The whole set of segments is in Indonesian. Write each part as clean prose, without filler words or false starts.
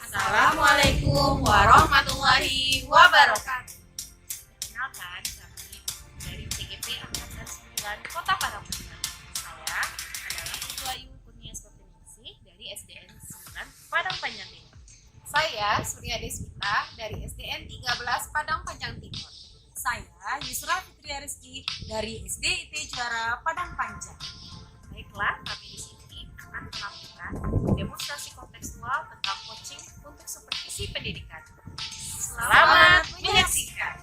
Assalamualaikum warahmatullahi wabarakatuh. Perkenalkan, kami dari CGP Angkatan 9 Kota Padang. Saya adalah Siswa Ayu Kurnia Spesialisasi dari SDN 9 Padang Panjang Timur. Saya Surya Deswita dari SDN 13 Padang Panjang Timur. Saya Yusra Fitria Rizky dari SDIT Juara Padang Panjang. Baiklah, kami di sini akan melakukan demonstrasi kontekstual tentang coaching untuk supervisi pendidikan. Selamat menyaksikan.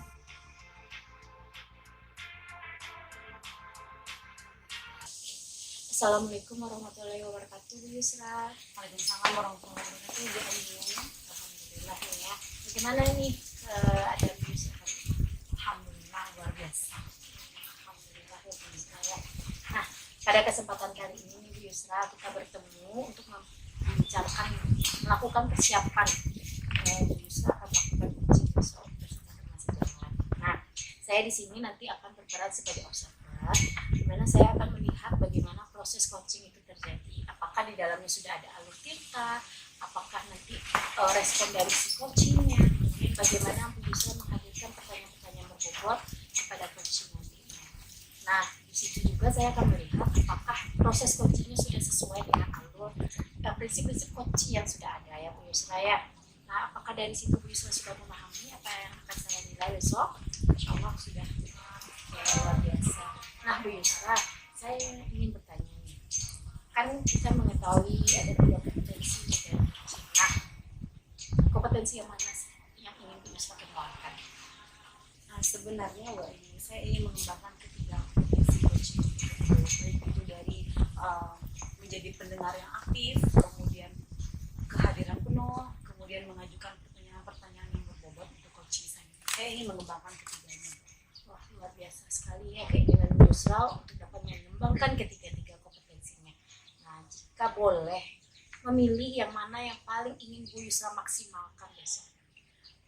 Assalamualaikum warahmatullahi wabarakatuh, Bu Yusra. Waalaikumsalam warahmatullahi wabarakatuh. Bu Ayu. Alhamdulillah ya. Bagaimana nih ada Bu Yusra? Alhamdulillah luar biasa. Alhamdulillah ya Bu Yusra ya. Nah, pada kesempatan kali ini nih Bu Yusra, kita bertemu untuk membicarakan melakukan persiapan. Bu Yusra akan melakukan coaching besok bersama dengan sejawat. Nah, saya di sini nanti akan berperan sebagai observer, di mana saya akan melihat bagaimana proses coaching itu terjadi. Apakah di dalamnya sudah ada alur cerita, apakah nanti respon dari si coachingnya, kemudian bagaimana Bu Yusra menghadirkan pertanyaan-pertanyaan berbobot kepada coaching nantinya. Nah, di situ juga saya akan melihat apakah proses coachingnya sudah sesuai dengan alur prinsip-prinsip coaching yang sudah ada ya Bu Yusra ya. Nah, apakah dari situ Bu Yusra sudah memahami apa yang akan saya nilai besok? Insya Allah sudah luar biasa. Nah Bu Yusra, saya ingin bertanya nih, kan kita mengetahui ada 3 kompetensi dalam coaching. Nah, kompetensi yang mana sih yang ingin Bu Yusra kembangkan? Nah, sebenarnya saya ingin mengembangkan ketiga kompetensi coaching itu, baik itu dari menjadi pendengar yang aktif, kemudian kehadiran penuh, kemudian mengajukan pertanyaan-pertanyaan yang berbobot untuk coaching saya. Saya ingin mengembangkan ketiganya. Wah, luar biasa sekali ya keinginan Bu Yusra untuk dapat mengembangkan ketiga-tiga kompetensinya. Nah, jika boleh memilih yang mana yang paling ingin Bu Yusra maksimalkan besok?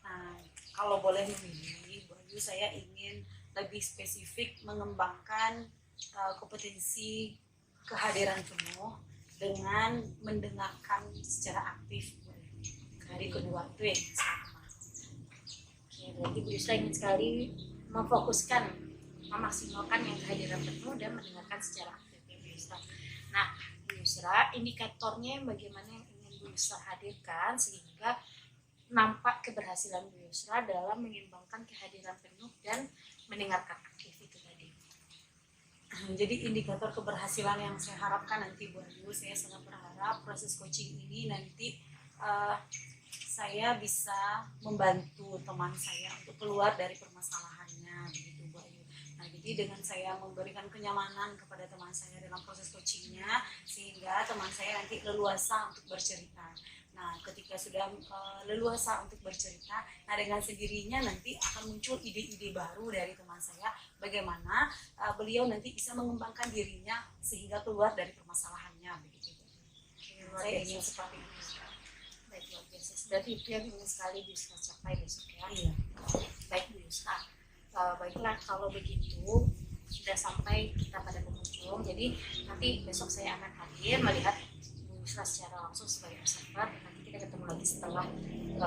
Nah, kalau boleh memilih, Bu Ayu, saya ingin lebih spesifik mengembangkan kompetensi kehadiran penuh dengan mendengarkan secara aktif dari kedua waktu yang sama. Oke, berarti Bu Yusra ingin sekali memfokuskan, memaksimalkan yang kehadiran penuh dan mendengarkan secara aktif ya Bu Yusra. Nah, Bu Yusra, indikatornya bagaimana yang ingin Bu Yusra hadirkan sehingga nampak keberhasilan Bu Yusra dalam menyeimbangkan kehadiran penuh dan mendengarkan aktif itu tadi. Jadi indikator keberhasilan yang saya harapkan nanti Bu Ayu, saya sangat berharap proses coaching ini nanti saya bisa membantu teman saya untuk keluar dari permasalahannya, begitu Bu Ayu. Nah, jadi dengan saya memberikan kenyamanan kepada teman saya dalam proses coachingnya, sehingga teman saya nanti leluasa untuk bercerita. Nah, ketika sudah leluasa untuk bercerita, nah dengan sendirinya nanti akan muncul ide-ide baru dari teman saya, bagaimana beliau nanti bisa mengembangkan dirinya sehingga keluar dari permasalahannya, begitu. Saya ingin seperti itu. Baik, luar biasa. Berarti itu yang ingin sekali Bu Yusra capai besok ya. Iya. Baik Bu Yusra. Baiklah kalau begitu sudah sampai kita pada penghujung. Jadi nanti besok saya akan hadir melihat Bu Yusra secara langsung sebagai observer. Nanti kita ketemu lagi setelah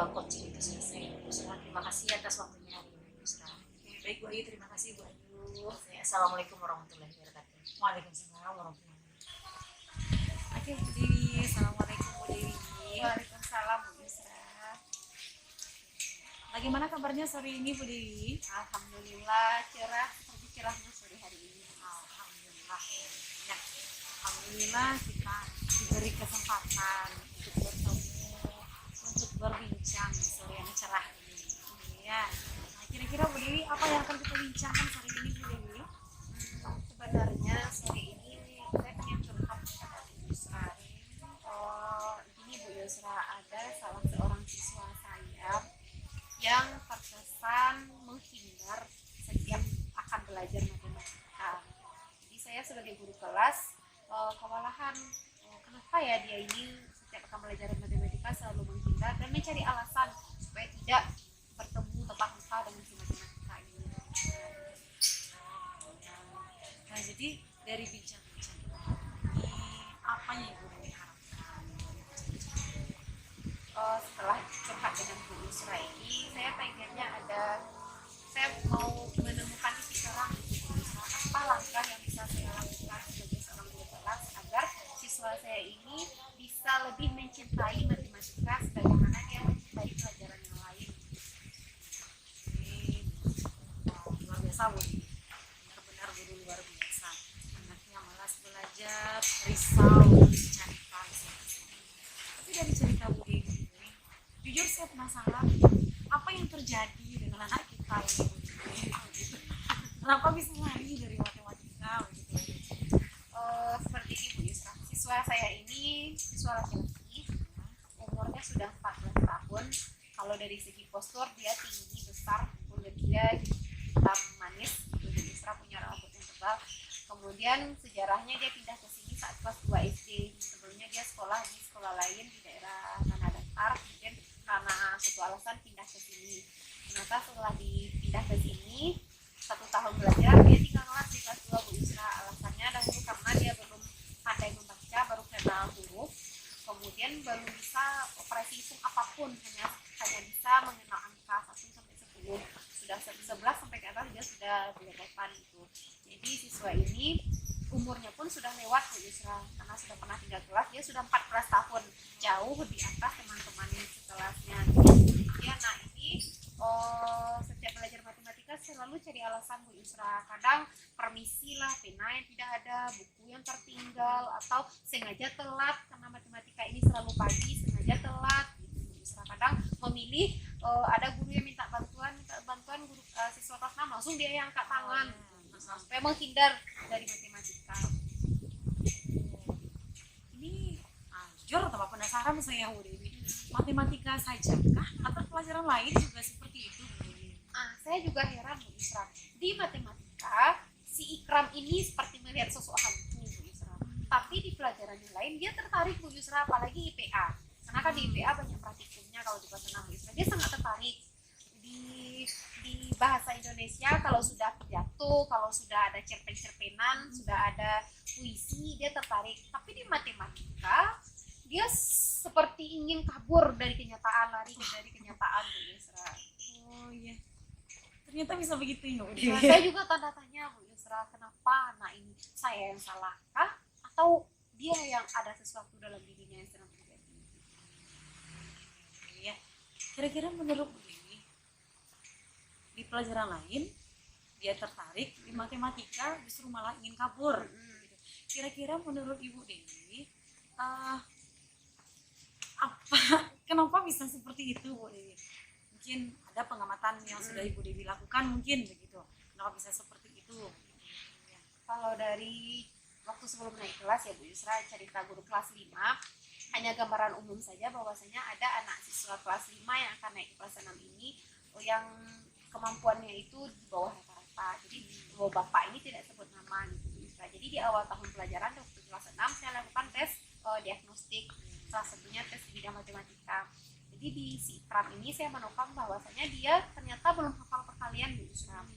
coaching itu selesai. Bu Yusra, terima kasih atas waktunya hari ini Bu Yusra. Baik Bu Ayu, terima kasih Bu Ayu. Assalamualaikum warahmatullahi wabarakatuh. Waalaikumsalam warahmatullahi wabarakatuh. Oke Bu Dewi, assalamualaikum Bu Dewi. Waalaikumsalam Bu Yusra. Bagaimana kabarnya sore ini Bu Dewi? Alhamdulillah cerah seperti cerahnya sore hari ini. Alhamdulillah. Ya, alhamdulillah kita diberi kesempatan untuk bertemu, untuk berbincang di sore yang cerah ini. Ya. Nah, kira-kira Bu Dewi apa yang akan kita bincangkan sore ini Bu Dewi? Sebenarnya sore ini saya pengen curhat kepada Bu Yusra. Ini Bu Yusra, ada salah seorang siswa saya yang terkesan menghindar setiap akan belajar matematika. Jadi saya sebagai guru kelas kewalahan kenapa ya dia ini setiap akan belajar matematika selalu menghindar dan mencari alasan supaya tidak bertemu tatap muka dengan si matematika ini. Nah, jadi dari bincang-bincang ini apa yang Ibu Dewi harapkan? Setelah Yusra ini saya pengennya saya mau menemukan titik terang gitu Bu Yusra. Apa langkah yang bisa saya lakukan sebagai seorang guru kelas agar siswa saya ini bisa lebih mencintai matematika sebagaimana dia mencintai pelajaran yang lain. Luar biasa Bu, benar-benar guru luar biasa. Anaknya malas belajar, risau, mencari tahu. Tapi dari cerita Bu Dewi ini, jujur saya penasaran apa yang terjadi dengan anak kita ini Bu Dewi. Kenapa bisa lari dari matematika begitu? Seperti ini Bu Yusra, siswa saya ini siswa laki-laki, umurnya sudah 14 tahun. Kalau dari segi postur dia tinggi, besar, kulit dia hitam manis, Bu Yusra, punya rambut yang tebal. Kemudian sejarahnya dia pindah ke sini saat kelas 2 SD. Sebelumnya dia sekolah di sekolah lain di daerah Tanah Datar, kemudian karena suatu alasan pindah ke sini. Ternyata setelah dipindah ke sini, 1 tahun belajar dia tinggal kelas di kelas 2 Bu Yusra. Alasannya dahulu karena dia belum pandai membaca, baru kenal huruf, kemudian belum bisa operasi hitung apapun, hanya bisa mengenal angka 1 sampai 10. Sudah 11 sampai ke atas dia sudah belepotan gitu. Jadi siswa ini umurnya pun sudah lewat Bu Yusra, karena sudah pernah tinggal kelas, dia sudah 14 tahun, jauh di atas teman-temannya sekelasnya. Ya, nah ini setiap belajar matematika selalu cari alasan Bu Yusra. Kadang permisi lah, pena yang tidak ada, buku yang tertinggal, atau sengaja telat karena matematika ini selalu pagi, sengaja telat gitu Bu Yusra. Kadang memilih ada guru yang minta bantuan guru siswa kelas 6, langsung dia yang angkat tangan supaya menghindar dari matematika. Ini jujur tambah penasaran saya Bu Dewi. Matematika sajakah atau pelajaran lain juga seperti itu Bu Dewi? Saya juga heran Bu Yusra. Di matematika si Ikram ini seperti melihat sosok hantu Bu Yusra. Tapi di pelajaran yang lain dia tertarik Bu Yusra, apalagi IPA. Karena kan di IPA banyak praktikumnya kalau di kelas 6 Bu Yusra. Dia sangat tertarik. Di bahasa Indonesia kalau sudah pidato, kalau sudah ada cerpen-cerpenan, sudah ada puisi, dia tertarik. Tapi di matematika dia seperti ingin kabur dari kenyataan, lari dari kenyataan Bu Yusra. Oh iya, ternyata bisa begitu ya Bu Nah, Dewi. saya juga tanda tanya Bu Yusra, kenapa anak ini saya yang salahkah atau dia yang ada sesuatu dalam dirinya yang sedang terjadi? Iya. Kira-kira menurut Bu Dewi, di pelajaran lain dia tertarik, di matematika justru malah ingin kabur. Gitu. Kira-kira menurut Ibu Dewi, kenapa bisa seperti itu Bu Dewi? Mungkin ada pengamatan yang sudah Ibu Dewi lakukan mungkin begitu. Kenapa bisa seperti itu? Kalau dari waktu sebelum naik kelas ya Bu Yusra, cerita guru kelas 5, hanya gambaran umum saja bahwasanya ada anak siswa kelas 5 yang akan naik ke kelas 6 ini yang kemampuannya itu di bawah rata-rata. Jadi bapak ini tidak sebut nama gitu Bu Yusra. Jadi di awal tahun pelajaran waktu kelas 6 saya lakukan tes diagnostik, salah satunya tes di bidang matematika. Jadi di si Ikram ini saya menemukan bahwasanya dia ternyata belum hafal perkalian Bu Yusra.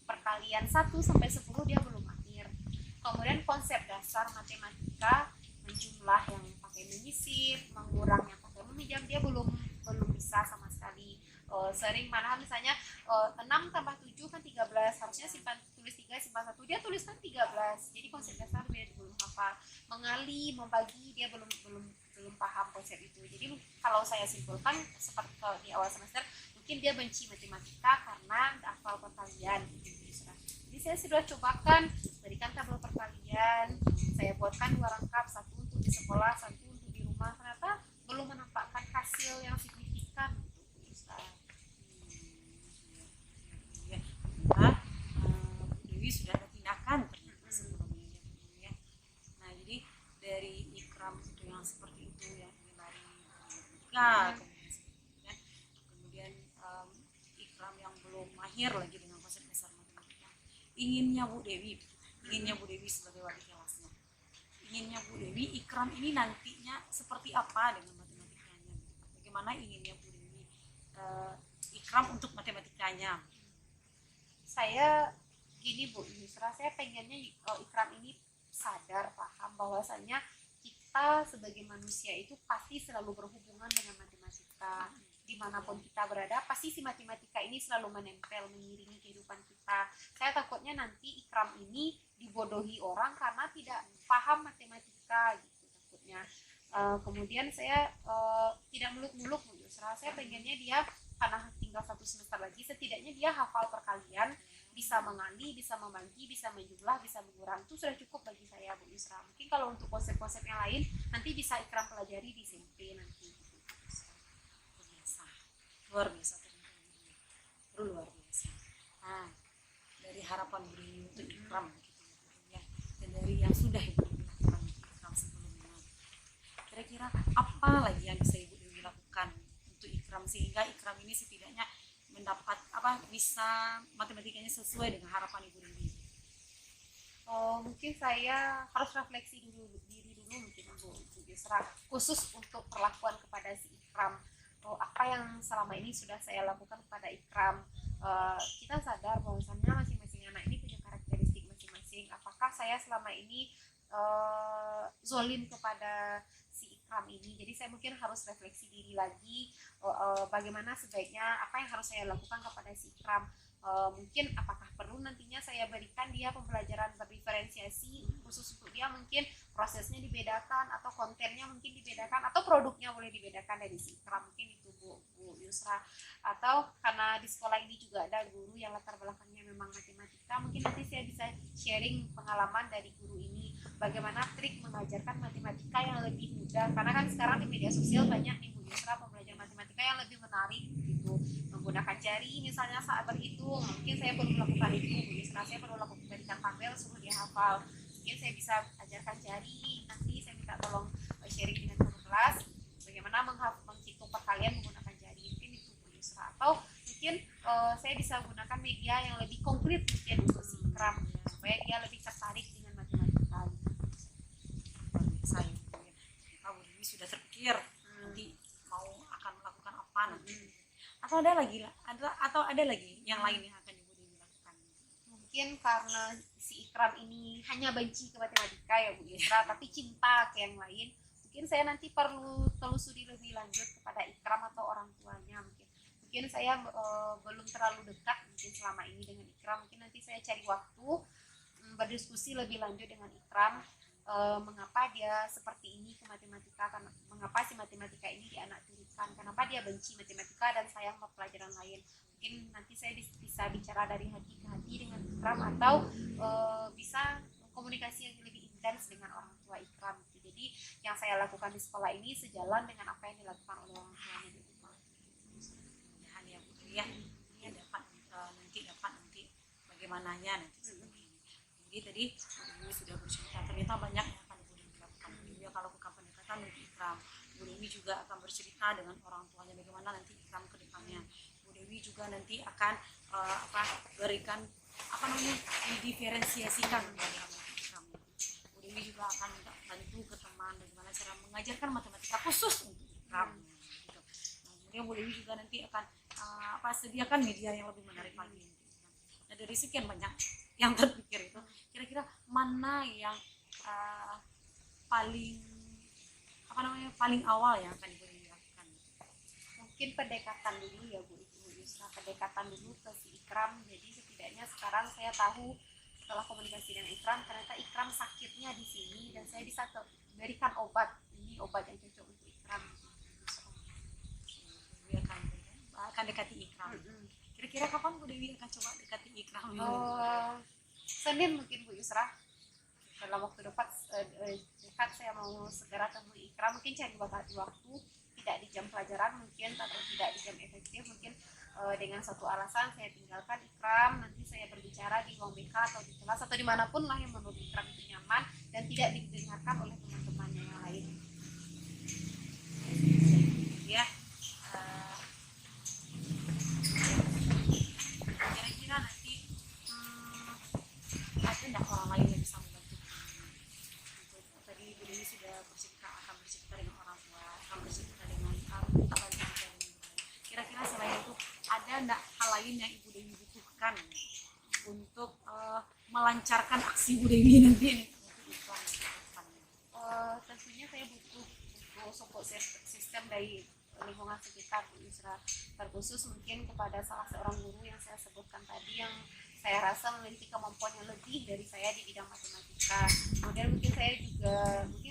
Perkalian 1 sampai 10 dia belum mahir. Kemudian konsep dasar matematika, menjumlah yang pakai menyisip, mengurang yang pakai meminjam, dia belum bisa sama sekali. Sering malahan misalnya 6 tambah 7 kan 13, harusnya simpan tulis 3 simpan 1, dia tuliskan 13. Jadi konsep dasar dia belum hafal. Mengali, membagi dia belum paham konsep itu. Jadi kalau saya simpulkan seperti di awal semester, mungkin dia benci matematika karena tidak hafal perkalian gitu. Jadi saya sudah cobakan berikan tabel perkalian, saya buatkan 2 rangkap, 1 untuk di sekolah, 1 untuk di rumah. Ternyata belum menampakkan hasil yang signifikan gitu Ustaz. Ya, ternyata Bu Dewi sudah ada tindakan ternyata sebelumnya ya. Nah jadi dari Ikram itu yang seperti itu yang lari matematika, kemudian Ikram yang belum mahir lagi dengan konsep dasar matematika, inginnya Bu Dewi sebagai wali kelasnya, inginnya Bu Dewi Ikram ini nantinya seperti apa dengan matematikanya, bagaimana inginnya Bu Dewi Ikram untuk matematikanya. Saya gini Bu Yusra, saya pengennya Ikram ini sadar, paham bahwasanya kita sebagai manusia itu pasti selalu berhubungan dengan matematika. dimanapun kita berada, pasti si matematika ini selalu menempel, mengiringi kehidupan kita. Saya takutnya nanti ikram ini dibodohi orang karena tidak paham matematika gitu takutnya. Kemudian saya tidak muluk-muluk Bu Yusra, saya pengennya dia karena tinggal 1 semester lagi, setidaknya dia hafal perkalian, bisa mengali, bisa membagi, bisa menjumlah, bisa mengurang, itu sudah cukup bagi saya Bu Yusra. Mungkin kalau untuk konsep-konsep yang lain nanti bisa ikram pelajari di SMP nanti. Luar biasa luar biasa. Nah, dari harapan Bu Dewi untuk ikram gitu ya, dan dari yang sudah Ibu Dewi lakukan untuk ikram sebelumnya, kira-kira apa lagi yang bisa Ibu Dewi lakukan untuk ikram sehingga ikram ini setidaknya mendapat bisa matematikanya sesuai dengan harapan Ibu Dewi? Mungkin saya harus refleksi diri dulu mungkin Bu Yusra, khusus untuk perlakuan kepada si ikram. Apa yang selama ini sudah saya lakukan kepada ikram. Kita sadar bahwasannya masing-masing anak ini punya karakteristik masing-masing. Apakah saya selama ini zolim kepada si ikram ini? Jadi saya mungkin harus refleksi diri lagi, bagaimana sebaiknya, apa yang harus saya lakukan kepada si ikram. Mungkin apakah perlu nantinya saya berikan dia pembelajaran berdiferensiasi khusus untuk dia, mungkin prosesnya dibedakan atau kontennya mungkin dibedakan atau produknya boleh dibedakan dari si ikram, mungkin itu Bu Yusra. Atau karena di sekolah ini juga ada guru yang latar belakangnya memang matematika, mungkin nanti saya bisa sharing pengalaman dari guru ini bagaimana trik mengajarkan matematika yang lebih mudah, karena kan sekarang di media sosial banyak nih Bu Yusra pembelajaran matematika yang lebih menarik gitu, menggunakan jari misalnya saat berhitung. Mungkin saya perlu melakukan itu Bu Yusra, saya perlu berikan tabel suruh dia hafal. Mungkin saya bisa ajarkan jari, nanti saya minta tolong sharing dengan guru kelas bagaimana menghitung perkalian menggunakan jari, mungkin itu Bu Yusra. Atau mungkin saya bisa gunakan media yang lebih konkret mungkin untuk si ikram supaya dia lebih tertarik dengan matematika gitu. Saya Bu Dewi sudah terpikir nanti mau akan melakukan apa nanti, atau ada lagi yang lain yang akan Ibu Dewi lakukan? Mungkin karena si ikram ini hanya benci ke matematika ya Bu Yusra, tapi cinta ke yang lain, mungkin saya nanti perlu telusuri lebih lanjut kepada ikram atau orang tuanya. Mungkin saya belum terlalu dekat mungkin selama ini dengan ikram, mungkin nanti saya cari waktu berdiskusi lebih lanjut dengan ikram, mengapa dia seperti ini ke matematika, mengapa si matematika ini dianaktirikan, kenapa dia benci matematika dan sayang sama pelajaran lain. Mungkin nanti saya bisa bicara dari hati ke hati dengan ikram, atau bisa komunikasi yang lebih intens dengan orang tua ikram. Jadi yang saya lakukan di sekolah ini sejalan dengan apa yang dilakukan oleh orang tuanya di rumah. Mudah-mudahan ya Bu Dewi ya, ini dapat nanti bagaimananya nanti seperti ini. Jadi tadi Bu Dewi sudah bercerita ternyata banyak yang akan Bu Dewi lakukan. Bu Dewi akan lakukan pendekatan untuk ikram. Bu Dewi juga akan bercerita dengan orang tuanya bagaimana nanti ikram ke depannya. Bu Dewi juga nanti akan berikan didiferensiasikan dalam ikram. Bu Dewi juga akan bantu ke teman bagaimana cara mengajarkan matematika khusus untuk ikram. Gitu. Kemudian Bu Dewi juga nanti akan sediakan media yang lebih menarik lagi. Nah, dari sekian banyak yang terpikir itu, kira-kira mana yang paling awal yang akan Ibu Dewi lakukan? Mungkin pendekatan dulu ya Bu Yusra, pendekatan dulu ke si ikram. Jadi setidaknya sekarang saya tahu setelah komunikasi dengan ikram, ternyata ikram sakitnya di sini dan saya bisa berikan obat. Ini obat yang cocok untuk ikram. Bu Dewi akan dekati ikram. Kira-kira kapan Bu Dewi akan coba dekati ikram? Senin mungkin Bu Yusra, dalam waktu dekat saya mau segera temui ikram. Mungkin cari waktu, tidak di jam pelajaran mungkin, atau tidak di jam efektif mungkin, dengan satu alasan saya tinggalkan ikram, nanti saya berbicara di ruang BK atau di kelas atau dimanapun lah yang menurut ikram itu nyaman dan tidak didengarkan oleh teman-temannya yang lain Ya, kira-kira nanti ada nggak orang lain yang bisa membantu? Tadi Bu Dewi sudah akan bercerita dengan orang tua, akan bercerita dengan minta bantuan dari yang lain. Kira-kira selain itu ada nggak hal lain yang Ibu Dewi butuhkan untuk melancarkan aksi Bu Dewi nanti untuk iklan? Tentunya saya butuh support system dari lingkungan sekitar Bu Yusra. Terkhusus mungkin kepada salah seorang guru yang saya sebutkan tadi yang saya rasa memiliki kemampuan yang lebih dari saya di bidang matematika. Kemudian mungkin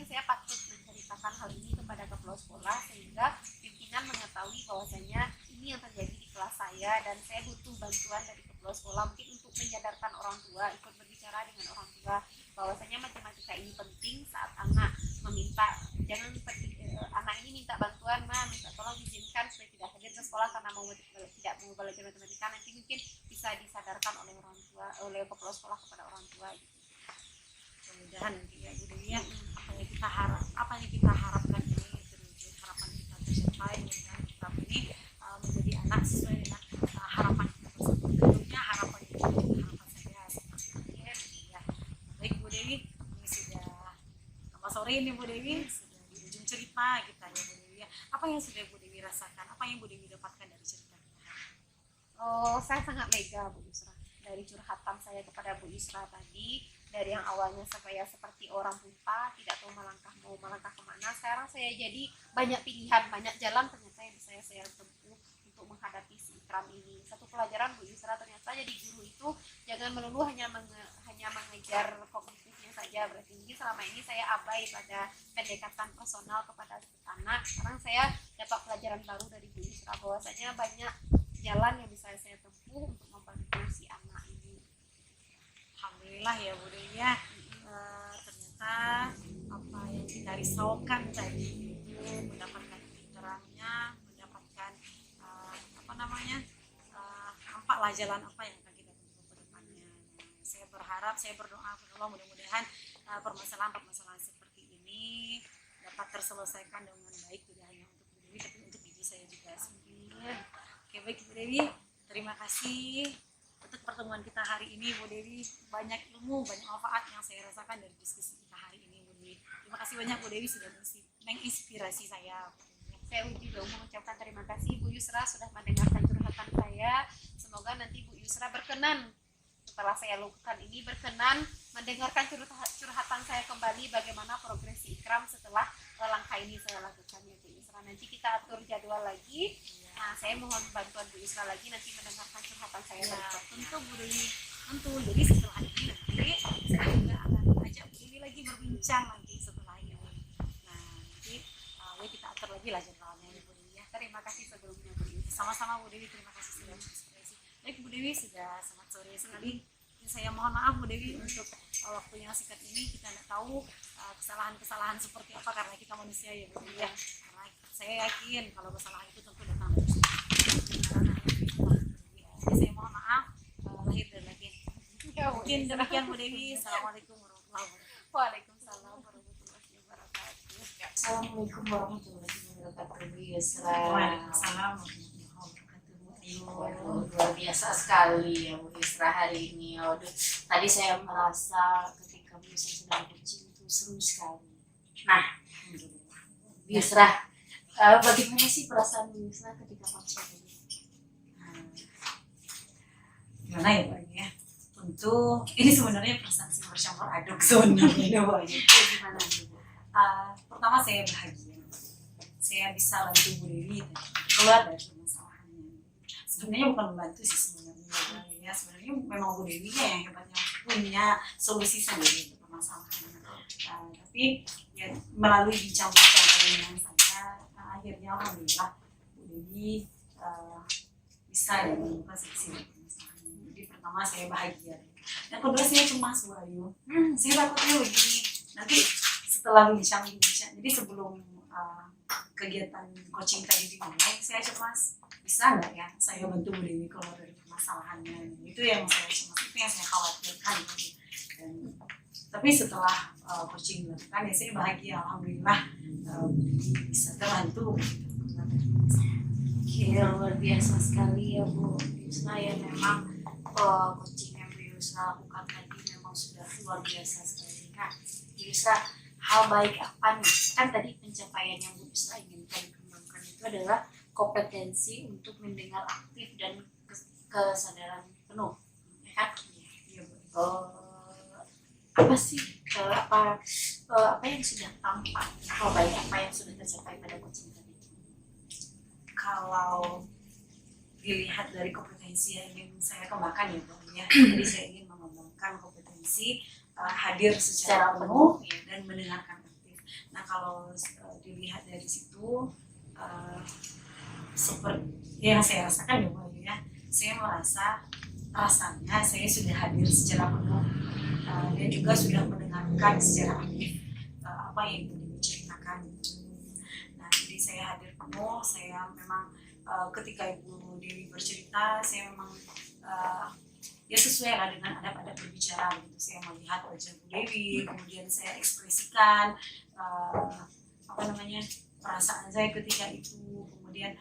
saya patut menceritakan hal ini kepada kepala sekolah sehingga pimpinan mengetahui bahwasanya ini yang terjadi di kelas saya dan saya butuh bantuan dari kepala sekolah mungkin untuk menyadarkan orang tua, ikut berbicara dengan orang tua bahwasanya matematika ini penting saat anak meminta, anak ini minta bantuan, minta tolong izinkan supaya tidak hadir ke sekolah karena tidak mau belajar matematika, nanti mungkin bisa disadarkan oleh orang tua, oleh kepala sekolah kepada orang tua gitu. Mudah-mudahan nanti ya Bu Dewi ya, apa yang kita harapkan ini terwujud, harapan kita tercapai, mudah-mudahan kita ini menjadi anak sesuai dengan harapan kita tersebut. Tentunya harapan itu juga harapan saya seperti ya. Baik Bu Dewi, ini sudah sore ini Bu Dewi, sudah di ujung cerita kita ya Bu Dewi ya. Apa yang sudah Bu Dewi rasakan? Apa yang Bu Dewi dapatkan dari cerita kita? Oh, saya sangat lega Bu Yusra dari curhatan saya kepada Bu Yusra tadi. Dari yang awalnya saya seperti orang buta, tidak tahu mau melangkah kemana, sekarang saya jadi banyak pilihan, banyak jalan ternyata yang bisa saya tempuh untuk menghadapi si Ikram ini. Satu pelajaran Bu Yusra, ternyata jadi guru itu jangan melulu hanya mengejar kognitifnya saja. Berarti mungkin selama ini saya abai pada pendekatan personal kepada anak. Sekarang saya dapat pelajaran baru dari Bu Yusra bahwasanya banyak jalan yang bisa saya tempuh untuk membantu si anak ini. Alhamdulillah ya Bu Dewi ya, ternyata apa yang kita risaukan tadi itu mendapatkan terangnya, mendapatkan nampaklah jalan apa yang akan kita tempuh ke depannya. Saya berharap, saya berdoa kepada Allah mudah-mudahan permasalahan-permasalahan seperti ini dapat terselesaikan dengan baik, tidak hanya untuk Bu Dewi tapi untuk diri saya juga sendiri. Oke, baik Bu Dewi, terima kasih untuk pertemuan kita hari ini Bu Dewi. Banyak ilmu, banyak manfaat yang saya rasakan dari diskusi kita hari ini Bu Dewi. Terima kasih banyak Bu Dewi sudah menginspirasi saya. Saya juga mengucapkan terima kasih Bu Yusra sudah mendengarkan curhatan saya. Semoga nanti Bu Yusra berkenan setelah saya lakukan ini, berkenan mendengarkan curhatan saya kembali bagaimana progresi Ikram setelah langkah ini saya lakukan ya Bu Yusra. Nanti kita atur jadwal lagi. Nah, saya mohon bantuan Bu Yusra lagi nanti mendengarkan curhatan saya berikutnya. Tentu Bu Dewi, tentu. Jadi setelah ini nanti saya juga akan ajak Bu Dewi lagi berbincang nanti setelah ini. Nah, nanti kita atur lagi lah jadwalnya Bu Dewi ya. Terima kasih sebelumnya Bu Yusra. Sama-sama Bu Dewi, terima kasih sudah menginspirasi. Baik Bu Dewi, sudah sangat sore sekali. Saya mohon maaf Bu Dewi untuk waktu yang singkat ini. Kita tidak tahu kesalahan-kesalahan seperti apa karena kita manusia ya Bu Dewi ya. Karena saya yakin kalau kesalahan itu tentu datang dari jadi saya mohon maaf lahir dan batin. Mungkin demikian Bu Dewi. Assalamualaikum warahmatullahi wabarakatuh. Waalaikumsalam warahmatullahi wabarakatuh. Assalamualaikum warahmatullahi wabarakatuh Bu Yusra. Waalaikumsalam warahmatullahi wabarakatuh. Luar biasa sekali ya Bu Yusra hari ini. Waduh, tadi saya merasa ketika Bu Yusra sedang coaching itu seru sekali. Nah, Bu Yusra, bagaimana sih perasaan Bu Yusra ketika coaching tadi? Gimana ya Pak ya? Tentu ini sebenarnya perasaan saya bercampur aduk sebenarnya Bu. Gimana Bu? Pertama saya bahagia. Saya bisa bantu Bu Dewi keluar dari permasalahannya. Sebenarnya bukan membantu sih sebenarnya ya. Sebenarnya memang Bu Dewi yang hebat yang punya solusi sendiri untuk permasalahannya. Tapi ya melalui bincang-bincang dengan saya, akhirnya alhamdulillah Bu Dewi bisa ya menemukan solusi dari permasalahannya. Jadi pertama saya bahagia. Yang kedua saya cemas Bu Ayu. Saya takutnya begini. Nanti setelah bincang-bincang, jadi sebelum kegiatan coaching tadi dimulai, saya cemas bisa nggak ya saya bantu Bu Dewi keluar dari permasalahannya. Itu yang saya cemas, itu yang saya khawatirkan. Dan tapi setelah coaching dilakukan ya saya bahagia, alhamdulillah bisa terbantu. Oke, luar biasa sekali ya Bu Yusra ya. Memang coaching yang Bu Yusra lakukan tadi memang sudah luar biasa sekali. Nah Bu Yusra, hal baik apa nih? Kan tadi pencapaian yang Bu Yusra inginkan kembangkan itu adalah kompetensi untuk mendengar aktif dan kesadaran penuh, ya kan? Iya Bu. Apa sih apa yang sudah tampak, hal baik apa yang sudah tercapai pada coaching tadi? kalau dilihat dari kompetensi yang ingin saya kembangkan ya Bu ya, jadi saya ingin mengembangkan kompetensi hadir secara penuh dan mendengarkan aktif. Nah kalau dilihat dari situ seperti yang saya rasakan ya Bu ya, saya rasanya saya sudah hadir secara penuh dan juga sudah mendengarkan secara aktif apa yang Ibu Dewi ceritakan. Nah jadi saya hadir penuh, saya memang ketika Ibu Dewi bercerita, saya memang ya sesuai lah dengan adab-adab berbicara gitu. Saya melihat wajah Bu Dewi, kemudian saya ekspresikan perasaan saya ketika itu, kemudian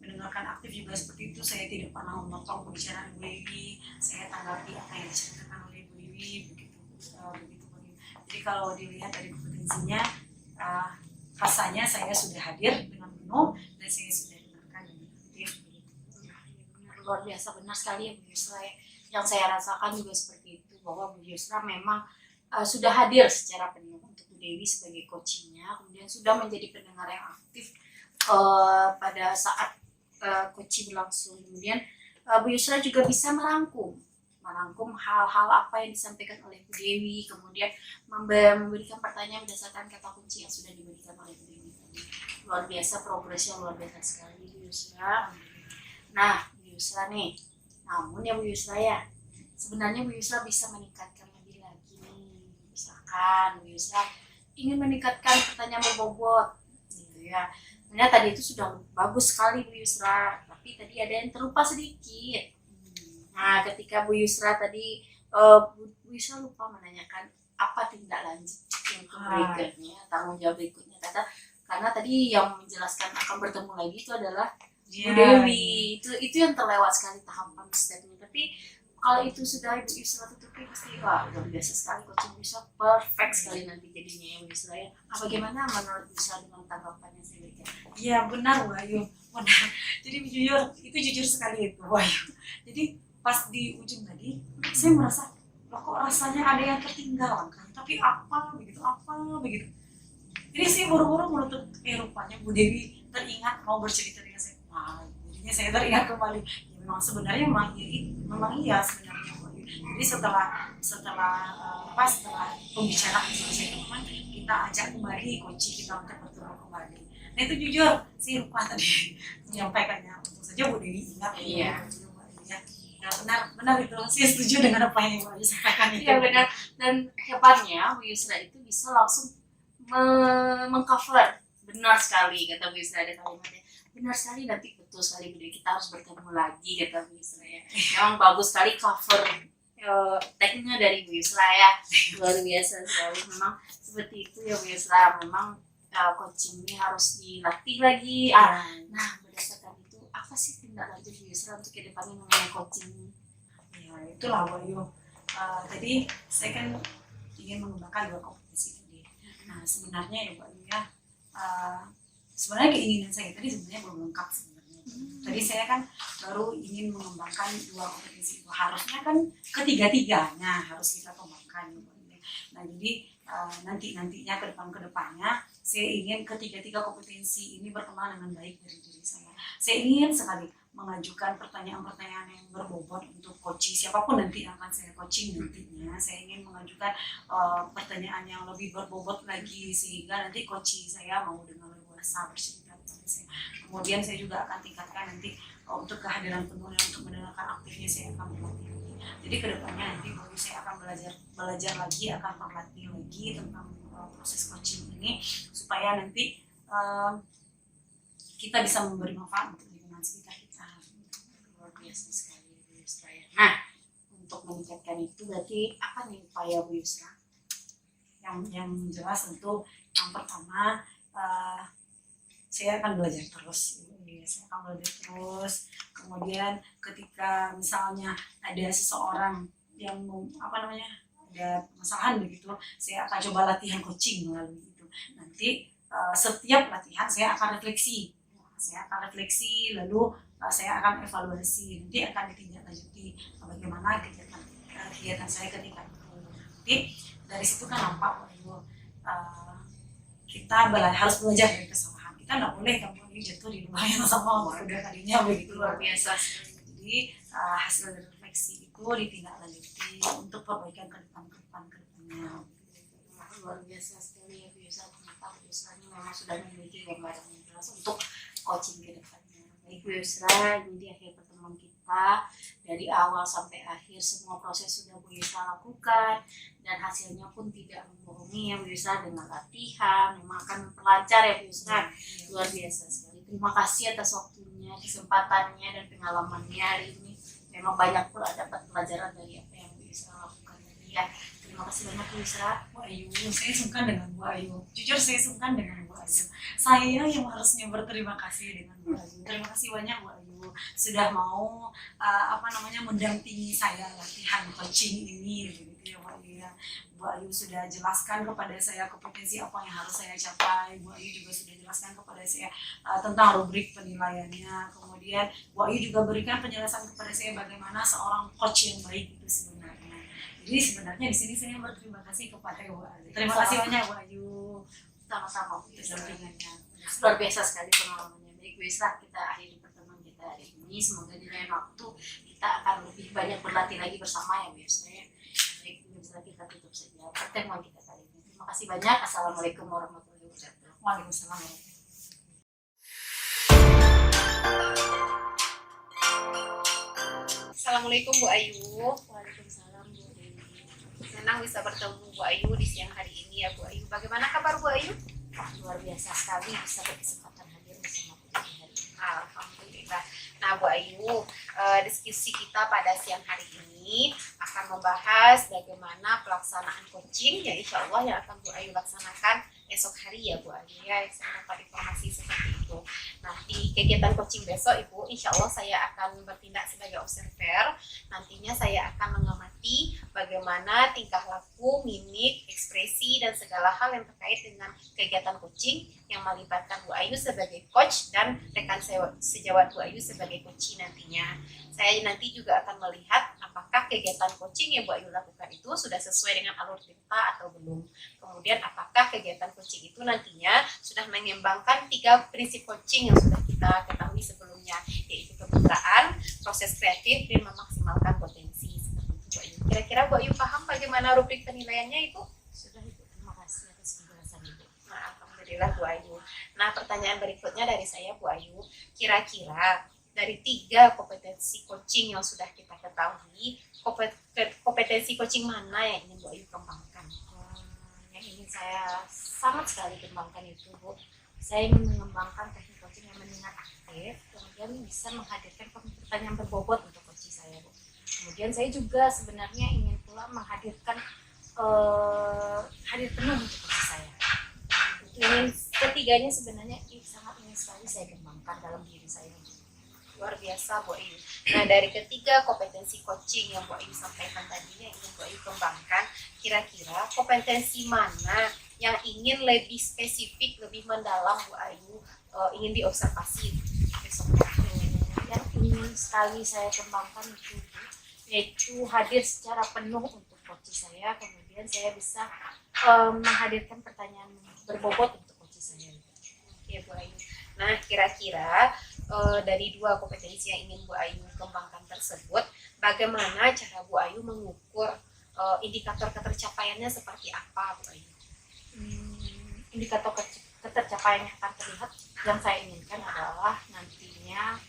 mendengarkan aktif juga seperti itu. Saya tidak pernah memotong pembicaraan Bu Dewi, saya tanggapi apa yang diceritakan oleh Bu Dewi begitu. Jadi kalau dilihat dari kompetensinya, rasanya saya sudah hadir dengan penuh dan saya sudah dengarkan dengan aktif. Luar biasa, benar sekali ya Bu Yusra. Yang saya rasakan juga seperti itu, bahwa Bu Yusra memang sudah hadir secara penuh untuk Bu Dewi sebagai coachingnya, kemudian sudah menjadi pendengar yang aktif pada saat coaching berlangsung. Kemudian Bu Yusra juga bisa merangkum hal-hal apa yang disampaikan oleh Bu Dewi, kemudian memberikan pertanyaan berdasarkan kata kunci yang sudah diberikan oleh Bu Dewi. Luar biasa, progresnya luar biasa sekali Bu Yusra. Nah Bu Yusra nih, namun ya Bu Yusra ya, sebenarnya Bu Yusra bisa meningkatkan lebih lagi nih. Misalkan Bu Yusra ingin meningkatkan pertanyaan berbobot gitu ya. Sebenarnya tadi itu sudah bagus sekali Bu Yusra, tapi tadi ada yang terlupa sedikit. Nah ketika Bu Yusra tadi Bu Yusra lupa menanyakan apa tindak lanjut yang berikutnya, tanggung jawab berikutnya, karena tadi yang menjelaskan akan bertemu lagi itu adalah Bu Dewi. Itu yang terlewat sekali tahapan stepnya. Tapi kalau itu sudah Ibu Yusra tutupi, pasti wah luar biasa sekali, coaching Bu Yusra perfect sekali nanti jadinya ya Bu Yusra ya. Bagaimana menurut Bu Yusra dengan tanggapannya saya berikan? Iya benar Bu Ayu, benar. Jadi jujur sekali itu Bu Ayu. Jadi pas di ujung tadi saya merasa loh kok rasanya ada yang ketinggalan kan, tapi apa begitu. Jadi saya buru-buru menutup rupanya Bu Dewi teringat mau bercerita dengan saya. Wah, jadinya saya teringat kembali. Ya memang sebenarnya memang iya sebenarnya Bu Ayu. Jadi setelah pembicaraan selesai teman, kita ajak kembali kunci kita untuk bertemu kembali. Nah itu jujur saya lupa tadi menyampaikannya. Untung saja Bu Dewi ingat. Iya. Ya benar itu, saya setuju dengan apa yang Ibu sampaikan itu. Iya benar, dan hebatnya Bu Yusra itu bisa langsung mengcover. Benar sekali kata Bu Yusra, ada kalimatnya benar sekali, nanti betul sekali Bu Dewi, kita harus bertemu lagi kata Bu Yusra ya. Memang bagus sekali cover tag-nya dari Bu Yusra ya, luar biasa sekali. Memang seperti itu ya Bu Yusra, memang coaching ini harus dilatih lagi. Nah berdasarkan itu apa sih tindak lanjut Bu Yusra untuk kedepannya mengenai coaching? Ya itulah Bu Ayu. Tadi saya kan ingin mengembangkan dua kompetensi tadi. Nah sebenarnya ya Bu Ayu ya, sebenarnya keinginan saya tadi sebenarnya belum lengkap sebenarnya. Tadi saya kan baru ingin mengembangkan dua kompetensi itu. Harusnya kan ketiga-tiganya harus kita kembangkan. Nah jadi nantinya kedepannya saya ingin ketiga-tiga kompetensi ini berkembang dengan baik dari diri saya. Saya ingin sekali mengajukan pertanyaan-pertanyaan yang berbobot untuk coaching siapapun nanti yang akan saya coaching nantinya. Saya ingin mengajukan pertanyaan yang lebih berbobot lagi sehingga nanti coaching saya mau dengan leluasa bercerita kepada saya. Kemudian saya juga akan tingkatkan nanti untuk kehadiran penuh dan untuk mendengarkan aktifnya saya akan berlatih lagi. Jadi kedepannya nanti baru saya akan belajar lagi, akan berlatih lagi tentang proses coaching ini supaya nanti kita bisa memberi manfaat untuk lingkungan sekitar kita. Luar biasa sekali Bu Yusra ya. Nah untuk meningkatkan itu berarti apa nih upaya Bu Yusra? Yang jelas tentu yang pertama saya akan belajar terus. Kemudian ketika misalnya ada seseorang yang ada permasalahan begitu, saya akan coba latihan coaching melalui itu. Nanti setiap latihan saya akan refleksi, lalu saya akan evaluasi, nanti akan ditindaklanjuti bagaimana kegiatan saya ketika itu. Jadi dari situ kan nampak bahwa kita harus belajar dari kesalahan. Kita nggak boleh Ayu jatuh di rumah yang sama udah kalinya begitu. Luar biasa. Jadi hasil dari refleksi itu ditindaklanjuti untuk perbaikan ke depannya. Luar biasa sekali ya Bu Yusra, ternyata Bu Yusra ini memang sudah memiliki gambaran yang jelas untuk coaching ke depannya. Baik Bu Yusra, ini di akhir pertemuan kita, dari awal sampai akhir semua proses sudah Bu Yusra lakukan dan hasilnya pun tidak membohongi ya Bu Yusra, dengan latihan memang akan memperlancar ya Bu Yusra. Luar biasa sekali. Terima kasih atas waktunya, kesempatannya dan pengalamannya hari ini. Memang banyak pula dapat pelajaran dari apa yang Bu Yusra lakukan tadi ya. Terima kasih banyak Bu Yusra. Bu Ayu, saya sungkan dengan Bu Ayu. Jujur saya sungkan dengan Bu Ayu. Saya yang harusnya berterima kasih dengan Bu Ayu. Terima kasih banyak Bu Ayu sudah mau mendampingi saya latihan coaching ini begitu ya Bu Ayu ya. Bu Ayu sudah jelaskan kepada saya kompetensi apa yang harus saya capai. Bu Ayu juga sudah jelaskan kepada saya tentang rubrik penilaiannya. Kemudian Bu Ayu juga berikan penjelasan kepada saya bagaimana seorang coach yang baik itu sebenarnya. Jadi sebenarnya di sini saya berterima kasih kepada Bu Ayu. Terima kasih banyak Bu Ayu. Sama-sama Bu Yusra. Dampingannya. Luar biasa sekali pengalamannya. Baik Bu Yusra, kita akhiri pertemuan kita hari ini. Semoga di lain waktu kita akan lebih banyak berlatih lagi bersama ya Bu Yusra. Baik Bu Yusra, kita tutup saja pertemuan kita kali ini. Terima kasih banyak. Assalamualaikum warahmatullahi wabarakatuh. Waalaikumsalam. Assalamualaikum Bu Ayu. Waalaikumsalam Bu Dewi. Senang bisa bertemu Bu Ayu di siang hari ini ya Bu Ayu. Bagaimana kabar Bu Ayu? Wah, luar biasa sekali bisa berkesempatan hadir bersama Bu Dewi hari ini. Alhamdulillah. Nah Bu Ayu, diskusi kita pada siang hari ini akan membahas bagaimana pelaksanaan coaching ya insya Allah yang akan Bu Ayu laksanakan esok hari ya Bu Ayu ya. Saya dapat informasi seperti itu. Nah di kegiatan coaching besok Ibu, insya Allah saya akan bertindak sebagai observer. Nantinya saya akan mengamati bagaimana tingkah laku, mimik, ekspresi dan segala hal yang terkait dengan kegiatan coaching yang melibatkan Bu Ayu sebagai coach dan rekan sejawat Bu Ayu sebagai coach nantinya. Saya nanti juga akan melihat apakah kegiatan coaching yang Bu Ayu lakukan itu sudah sesuai dengan alur cerita atau belum. Kemudian apakah kegiatan coaching itu nantinya sudah mengembangkan 3 prinsip coaching yang sudah kita ketahui sebelumnya, yaitu kebutaan, proses kreatif, dan memaksimalkan potensi. Seperti itu Bu Ayu. Kira-kira Bu Ayu paham bagaimana rubrik penilaiannya itu? Sudah Ibu, terima kasih atas penjelasan Ibu. Nah, alhamdulillah Bu Ayu. Nah, pertanyaan berikutnya dari saya Bu Ayu, kira-kira dari 3 kompetensi coaching yang sudah kita ketahui, kompetensi coaching mana yang ingin Bu Ayu kembangkan? Yang ingin saya sangat sekali kembangkan itu Bu, saya ingin mengembangkan teknik coaching yang mendengar aktif, kemudian bisa menghadirkan pertanyaan berbobot untuk coaching saya Bu. Kemudian saya juga sebenarnya ingin pula menghadirkan hadir penuh untuk coaching saya. Ingin ketiganya sebenarnya sangat ingin sekali saya kembangkan dalam diri saya. Luar biasa Bu Ayu. Nah dari ketiga kompetensi coaching yang Bu Ayu sampaikan tadi yang ingin Bu Ayu kembangkan, kira-kira kompetensi mana yang ingin lebih spesifik, lebih mendalam Bu Ayu ingin diobservasi besoknya? Yang ingin sekali saya kembangkan itu yaitu hadir secara penuh untuk coach saya, kemudian saya bisa menghadirkan pertanyaan berbobot untuk coach saya. Ya Bu Ayu. Nah kira-kira dari 2 kompetensi yang ingin Bu Ayu kembangkan tersebut, bagaimana cara Bu Ayu mengukur indikator ketercapaiannya seperti apa Bu Ayu? Indikator ketercapaian yang akan terlihat yang saya inginkan adalah nantinya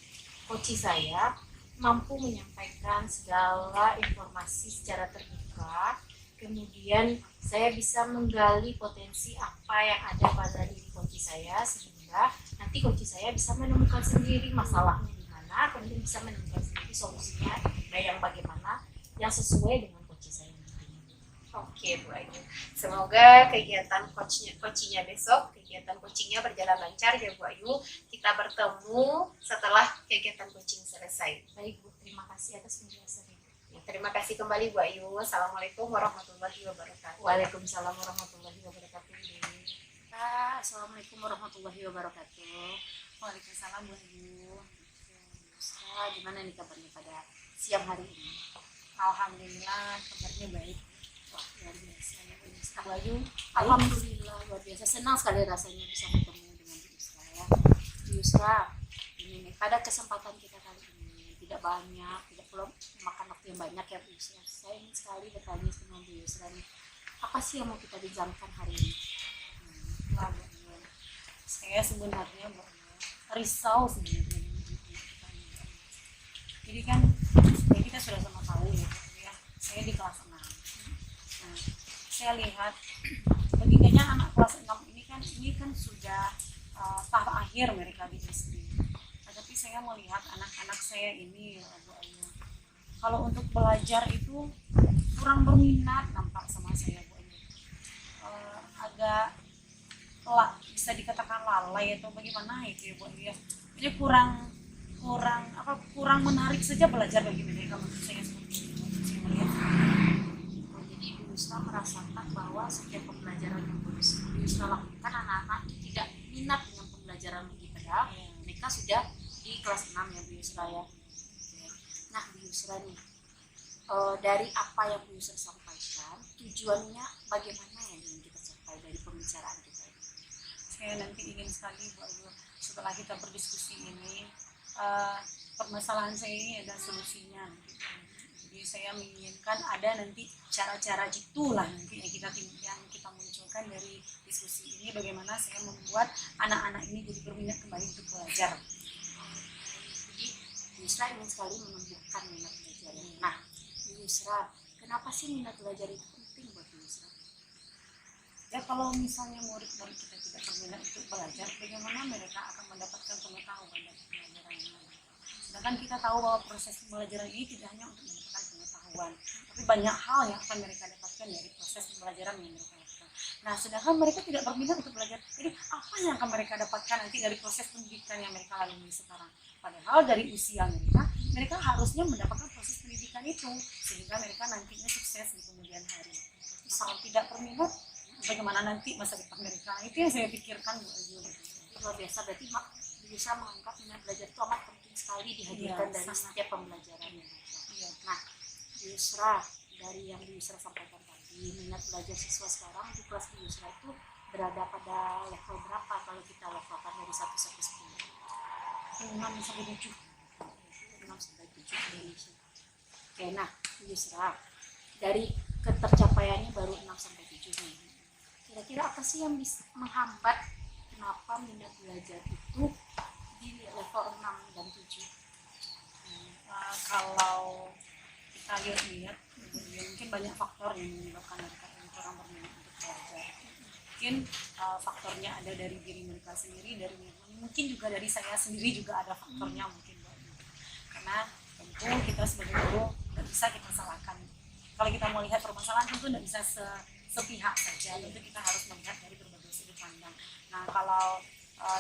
coach saya mampu menyampaikan segala informasi secara terbuka, kemudian saya bisa menggali potensi apa yang ada pada diri coach saya sehingga nanti coach saya bisa menemukan sendiri masalahnya di mana, kemudian bisa menemukan sendiri solusinya yang bagaimana yang sesuai dengan coach saya nantinya. Oke Bu Ayu. Semoga kegiatan coachingnya besok, kegiatan coachingnya berjalan lancar ya Bu Ayu. Kita bertemu setelah kegiatan coaching selesai. Baik Bu, terima kasih atas penjelasan Ibu. Ya, terima kasih kembali Bu Ayu. Assalamualaikum warahmatullahi wabarakatuh. Waalaikumsalam warahmatullahi wabarakatuh. Assalamualaikum warahmatullahi wabarakatuh. Waalaikumsalam Bu Ayu. Gimana nih kabarnya pada siang hari ini? Alhamdulillah kabarnya baik. Wah, luar biasa ya Bu Yusra. Bayu, Alhamdulillah luar biasa, senang sekali rasanya bisa bertemu dengan Bu Yusra ya. Yusra, ini nih, pada kesempatan kita kali ini tidak banyak, tidak perlu makan waktu yang banyak ya Bu Yusra. Saya ingin sekali bertanya sama Bu Yusra nih, apa sih yang mau kita bincangkan hari ini? Nah, Bu Ayu, saya sebenarnya Bu Ayu, risau sebenarnya. Jadi kan ya kita sudah sama tahu ya, Bu Ayu, ya. Saya di kelas 6. Nah, saya lihat begininya anak kelas 6 ini kan sudah tahap akhir mereka di SD. Nah, tapi saya melihat anak-anak saya ini Bu Ayu, kalau untuk belajar itu kurang berminat nampak sama saya Bu Ayu. Agak bisa dikatakan lalai atau bagaimana itu ya Bu Ayu ya. Jadi kurang menarik saja belajar bagi mereka menurut saya seperti itu. Saya melihat. Jadi Bu Yusra merasakan bahwa setiap pembelajaran yang Bu Yusra lakukan, anak-anak tidak minat dengan pembelajaran lagi, padahal mereka sudah di kelas 6 ya Bu Yusra ya. Nah Bu Yusra nih, dari apa yang Bu Yusra sampaikan, tujuannya bagaimana yang ingin kita capai dari pembicaraan kita ini? Saya nanti ingin sekali Bu Ayu, setelah kita berdiskusi ini, permasalahan saya ini ada solusinya nanti. Jadi saya menginginkan ada nanti cara-cara itulah nanti yang kita munculkan dari diskusi ini, bagaimana saya membuat anak-anak ini jadi berminat kembali untuk belajar. Jadi Bu Yusra ingin sekali menumbuhkan minat belajar. Nah Bu Yusra, kenapa sih minat belajar itu penting buat Bu Yusra? Ya kalau misalnya murid-murid kita tidak berminat untuk belajar, bagaimana mereka akan mendapatkan pengetahuan dari pembelajaran yang ada? Sedangkan kita tahu bahwa proses pembelajaran ini tidak hanya untuk mendapatkan pengetahuan, tapi banyak hal yang akan mereka dapatkan dari proses pembelajaran yang mereka lakukan. Nah, sedangkan mereka tidak berminat untuk belajar, jadi apa yang akan mereka dapatkan nanti dari proses pendidikan yang mereka lalui sekarang? Padahal dari usia mereka harusnya mendapatkan proses pendidikan itu, sehingga mereka nantinya sukses di kemudian hari. Kalau tidak berminat, bagaimana nanti masa depan mereka? Itu yang saya pikirkan Bu Ayu. Luar biasa, berarti bisa menganggap minat belajar itu amat penting sekali dihadirkan Iya, dari sangat. setiap pembelajaran. Iya. Nah, Bu Yusra, dari yang Bu Yusra sampaikan tadi, minat belajar siswa sekarang di kelas Bu Yusra itu berada pada level berapa kalau kita levelkan dari 1 sampai 10? 6 sampai 7. 6 sampai 7 Indonesia. Oke, nah Bu Yusra, dari ketercapaiannya baru 6 sampai 7 nih. Kira-kira apa sih yang bisa menghambat kenapa minat belajar itu di level 6 dan 7? Kalau kita lihat mungkin banyak faktor yang menyebabkan mereka yang kurang berminat untuk belajar. Mungkin faktornya ada dari diri mereka sendiri, mungkin juga dari saya sendiri juga ada faktornya mungkin Bu Ayu. Karena tentu kita sebagai guru nggak bisa kita salahkan. Kalau kita mau lihat permasalahan tentu nggak bisa sepihak saja, tentu kita harus melihat dari berbagai sudut pandang. Nah kalau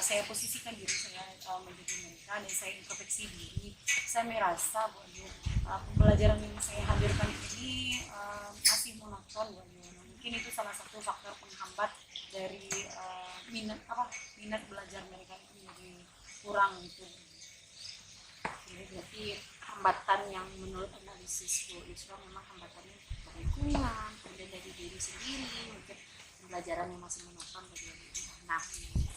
saya posisikan diri saya menjadi mereka dan saya introspeksi diri, saya merasa Bu Ayu, pembelajaran yang saya hadirkan ini masih monoton Bu Ayu. Nah, mungkin itu salah satu faktor penghambat dari minat belajar mereka itu menjadi kurang itu. Jadi berarti hambatan yang menurut analisis Bu Yusra memang hambatannya dari lingkungan, kemudian dari diri sendiri, mungkin pembelajaran yang masih monoton bagi anak.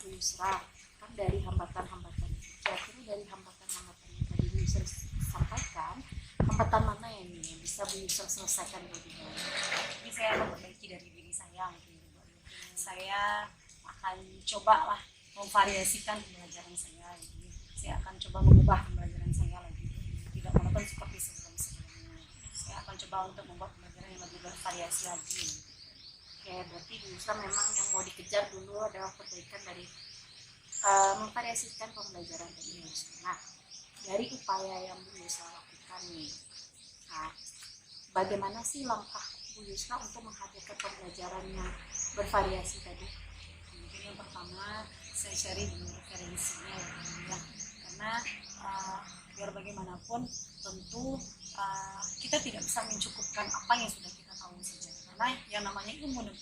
Bu Yusra, kan dari hambatan-hambatan itu, kira-kira dari hambatan-hambatan yang tadi Bu Yusra sampaikan, hambatan mana yang bisa Bu Yusra selesaikan lebih baik? Ini saya akan perbaiki dari diri saya mungkin Bu Ayu. Saya akan coba lah memvariasikan pembelajaran saya. Jadi saya akan coba mengubah pembelajaran saya lagi, tidak monoton seperti sebelumnya. Saya akan coba untuk membuat pembelajaran yang lebih bervariasi lagi. Oke, berarti Bu Yusra memang yang mau dikejar dulu adalah perbaikan dari memvariasikan pembelajaran tadi. Nah, dari upaya yang Bu Yusra lakukan nih, nah, bagaimana sih langkah Bu Yusra untuk menghadirkan pembelajaran yang bervariasi tadi? Mungkin yang pertama saya cari dulu referensinya ya, karena biar bagaimanapun tentu kita tidak bisa mencukupkan apa yang sudah kita tahu saja, karena yang namanya ilmu dan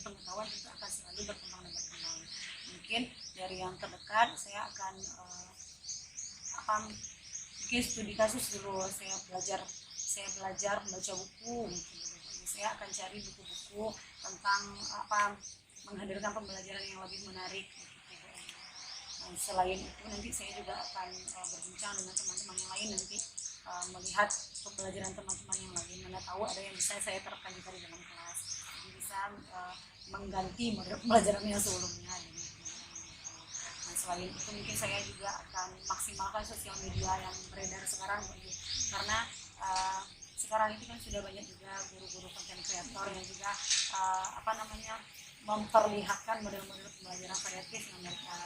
pengetahuan itu akan selalu berkembang dan berkembang. Mungkin dari yang terdekat saya akan mungkin studi kasus dulu, saya belajar membaca buku. Mungkin saya akan cari buku-buku tentang menghadirkan pembelajaran yang lebih menarik. Dan selain itu nanti saya juga akan berbincang dengan teman-teman yang lain nanti melihat pembelajaran teman-teman yang lain, mana tahu ada yang bisa saya terapkan juga di dalam kelas, jadi bisa mengganti model pembelajaran yang sebelumnya. Nah, selain itu mungkin saya juga akan maksimalkan sosial media yang beredar sekarang, karena sekarang itu kan sudah banyak juga guru-guru konten kreator yang juga memperlihatkan model-model pembelajaran variatif yang mereka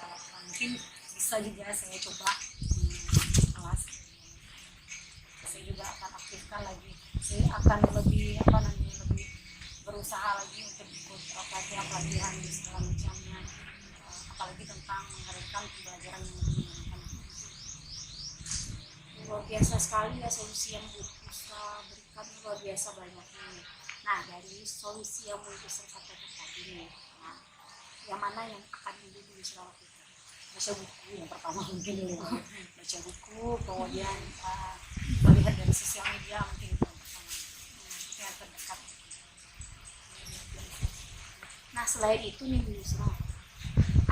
mungkin bisa juga saya coba kelas. Saya juga akan aktifkan lagi, saya akan lebih lebih berusaha lagi untuk ikut pelatihan di segala macamnya, apalagi tentang menghadirkan pembelajaran yang lebih menyenangkan. Luar biasa sekali ya solusi yang Bu Yusra berikan, luar biasa banyak ini. Nah, dari solusi yang Bu Yusra sampaikan tadi nih, nah, yang mana yang akan Bu Yusra lakukan? Baca buku yang pertama mungkin dulu, baca buku, kemudian melihat dari sosial media mungkin itu yang pertama, itu yang terdekat. Nah, selain itu nih Bu Yusra,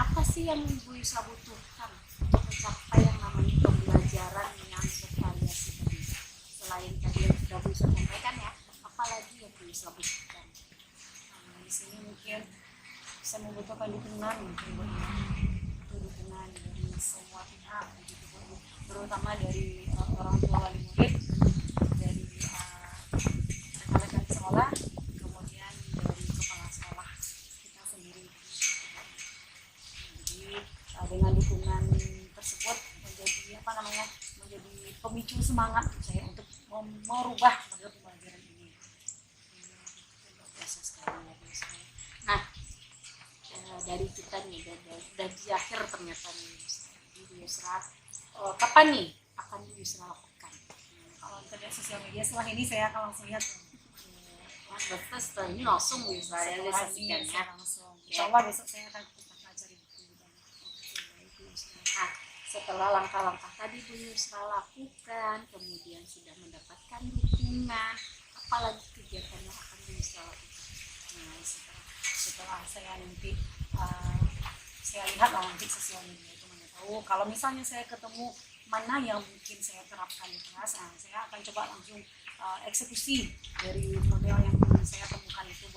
apa sih yang Bu Yusra butuhkan untuk mencapai yang namanya pembelajaran yang bervariasi tadi? Selain tadi yang sudah Bu Yusra sampaikan ya, apalagi yang Bu Yusra butuhkan? Di sini mungkin saya membutuhkan dukungan, dukungan dari semua pihak, terutama dari orang tua wali murid, dari rekan-rekan sekolah, kemudian dari kepala sekolah kita sendiri. Jadi dengan dukungan tersebut menjadi menjadi pemicu semangat saya untuk merubah model pembelajaran ini. Biasa sekali ya Bu Yusra. Nah, dari kita nih, dan di akhir ternyata nih Bu Yusra, kapan nih akan Bu Yusra lakukan? Kalau terlihat sosial media setelah ini saya akan langsung lihat. Berarti setelah ini langsung Bu Yusra realisasikan ya. Langsung. Insya Allah besok saya akan cari buku. Nah, setelah langkah-langkah tadi Bu Yusra lakukan, kemudian sudah mendapatkan dukungan, apalagi kegiatan yang akan Bu Yusra lakukan? Nah, setelah saya nanti saya lihat lah nanti sosial media itu, mana tahu kalau misalnya saya ketemu mana yang mungkin saya terapkan di kelas, saya akan coba langsung eksekusi dari model yang saya temukan itu.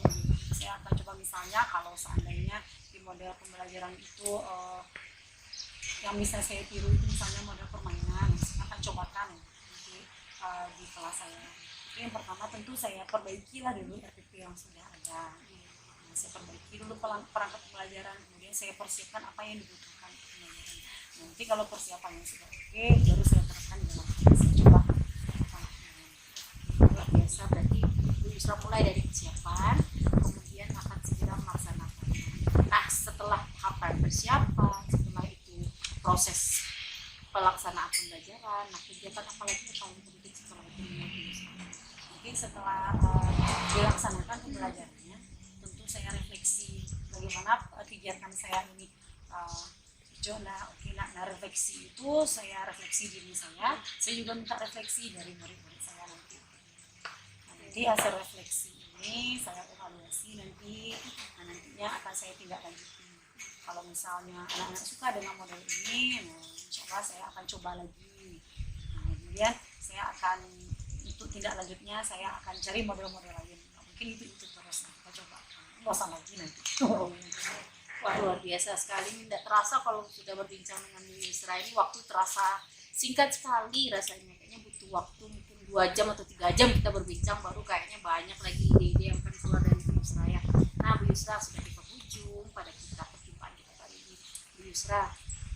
Saya akan coba misalnya kalau seandainya di model pembelajaran itu yang bisa saya tiru itu misalnya model permainan, saya akan cobakan di kelas saya. Jadi yang pertama tentu saya perbaikilah dulu RPP yang sudah ada. Saya perbaiki dulu perangkat pembelajaran, kemudian saya persiapkan apa yang dibutuhkan untuk pembelajaran. Nanti kalau persiapannya sudah oke, baru saya terapkan dalam kelas. Saya coba. Luar biasa, berarti Bu Yusra mulai dari persiapan, kemudian akan segera melaksanakan. Nah, setelah tahapan persiapan, setelah itu proses pelaksanaan pembelajaran, nah kegiatan apa lagi yang paling penting setelah itu? Mungkin setelah dilaksanakan pembelajarannya, tentu saya refleksi bagaimana kegiatan saya ini. Nah, refleksi itu saya refleksi diri saya juga minta refleksi dari murid-murid saya nanti. Nanti hasil refleksi ini saya evaluasi nanti, nantinya akan saya tindak lanjuti. Kalau misalnya anak-anak suka dengan model ini, insya Allah saya akan coba lagi. Kemudian saya akan, untuk tindak lanjutnya saya akan cari model-model lain. Mungkin itu terus kita coba. Bosan lagi nanti. Wah, luar biasa sekali. Tidak terasa kalau sudah berbincang dengan Bu Yusra ini, waktu terasa singkat sekali rasanya. Kayaknya butuh waktu mungkin 2 jam atau 3 jam kita berbincang, baru kayaknya banyak lagi ide-ide yang akan keluar dari Bu Yusra ya. Nah, Bu Yusra sudah di penghujung pada kita perjumpaan kita kali ini. Bu Yusra,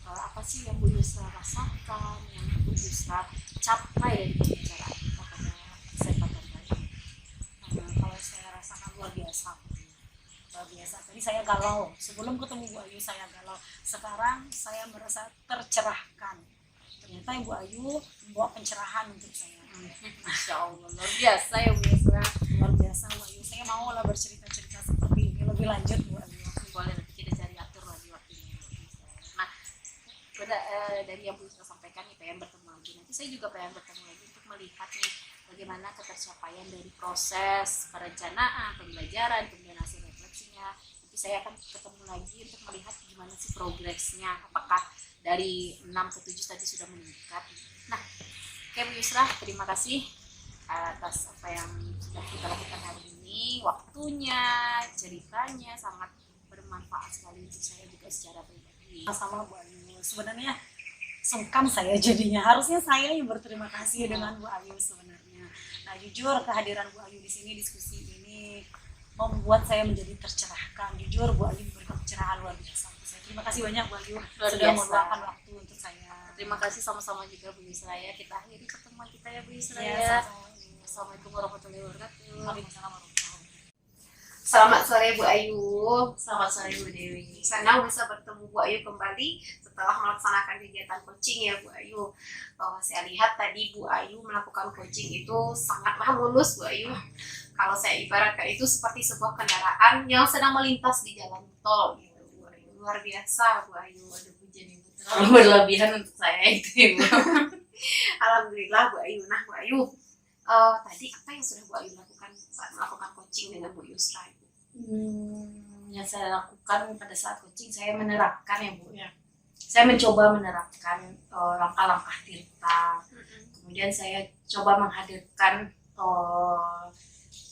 apa sih yang Bu Yusra rasakan, yang Bu Yusra capai dari pembicaraan kita pada kesempatan kali ini? Kalau saya rasakan luar biasa. Tadi saya galau, sebelum ketemu Bu Ayu saya galau, sekarang saya merasa tercerahkan. Ternyata Ibu Ayu membawa pencerahan untuk saya. Masya Allah, luar biasa ya Bu Yusra. Luar biasa Bu Ayu, saya mau lah bercerita-cerita seperti ini lebih lanjut Bu Ayu. Boleh, nanti kita cari atur lagi waktunya. Nah, dari yang Bu Yusra sampaikan nih, pengen bertemu lagi. Nanti saya juga pengen bertemu lagi untuk melihat nih bagaimana ketercapaian dari proses perencanaan, pembelajaran, kemudian hasil refleksinya. Nanti Nanti saya akan ketemu lagi untuk melihat gimana sih progresnya, apakah dari 6 ke 7 tadi sudah meningkat. Nah, oke Bu Yusra, terima kasih atas apa yang sudah kita lakukan hari ini, waktunya, ceritanya sangat bermanfaat sekali untuk saya juga secara pribadi. Sama Bu Ayu, sebenarnya sungkan saya jadinya, harusnya saya yang berterima kasih dengan Bu Ayu sebenarnya. Nah jujur kehadiran Bu Ayu di sini, diskusi ini membuat saya menjadi tercerahkan. Jujur Bu Ayu memberikan pencerahan luar biasa untuk saya. Terima kasih banyak Bu Ayu Luar sudah biasa. meluangkan waktu untuk saya. Terima kasih sama-sama juga Bu Yusra ya. Kita akhiri pertemuan kita ya Bu Yusra Ya, ya. sama-sama. Assalamualaikum warahmatullahi wabarakatuh. Waalaikumsalam warahmatullahi wabarakatuh. Selamat sore Bu Ayu. Selamat sore Bu Dewi. Senang bisa bertemu Bu Ayu kembali setelah melaksanakan kegiatan coaching ya Bu Ayu. Saya lihat tadi Bu Ayu melakukan coaching itu sangatlah mulus Bu Ayu. Kalau saya ibaratkan itu seperti sebuah kendaraan yang sedang melintas di jalan tol gitu Bu Ayu. Luar biasa Bu Ayu. Aduh pujian Ibu. Terlalu berlebihan untuk saya itu Ibu. Alhamdulillah Bu Ayu. Nah Bu Ayu, tadi apa yang sudah Bu Ayu lakukan saat melakukan coaching dengan Bu Yusra? Yang saya lakukan pada saat coaching, saya menerapkan ya Bu ya. Saya mencoba menerapkan langkah-langkah tirta. Kemudian saya coba menghadirkan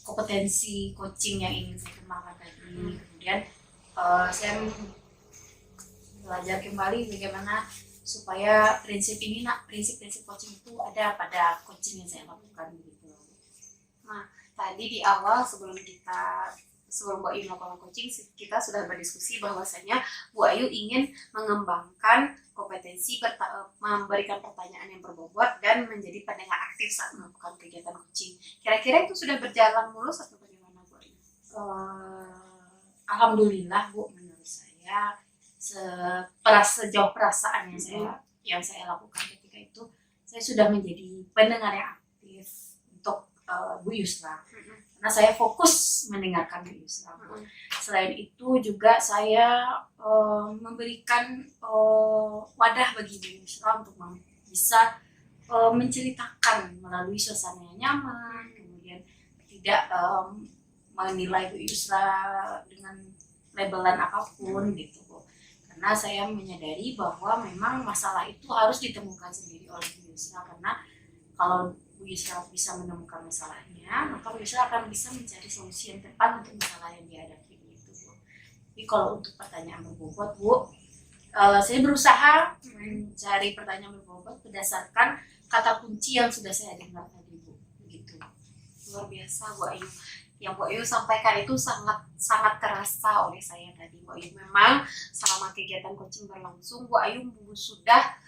kompetensi coaching yang ingin saya kembangkan tadi. Kemudian saya belajar kembali bagaimana supaya prinsip-prinsip coaching itu ada pada coaching yang saya lakukan gitu. Tadi di awal sebelum Bu Ayu melakukan coaching, kita sudah berdiskusi bahwasanya Bu Ayu ingin mengembangkan kompetensi memberikan pertanyaan yang berbobot dan menjadi pendengar aktif saat melakukan kegiatan coaching. Kira-kira itu sudah berjalan mulus atau bagaimana Bu Ayu? Alhamdulillah Bu, menurut saya sejauh perasaan yang saya lakukan ketika itu, saya sudah menjadi pendengar yang aktif untuk Bu Yusra. Karena saya fokus mendengarkan Bu Yusra. Selain itu juga saya memberikan wadah bagi Bu Yusra untuk bisa menceritakan melalui suasana yang nyaman, kemudian tidak menilai Bu Yusra dengan labelan apapun gitu Bu. Karena saya menyadari bahwa memang masalah itu harus ditemukan sendiri oleh Bu Yusra, karena kalau Bu Yusra bisa menemukan masalahnya, maka Bu Yusra akan bisa mencari solusi yang tepat untuk masalah yang dihadapi itu Bu. Jadi kalau untuk pertanyaan berbobot Bu, saya berusaha mencari pertanyaan berbobot berdasarkan kata kunci yang sudah saya dengar tadi Bu. Begitu. Luar biasa Bu Ayu. Yang Bu Ayu sampaikan itu sangat terasa oleh saya tadi Bu Ayu. Memang selama kegiatan coaching berlangsung, Bu Ayu sudah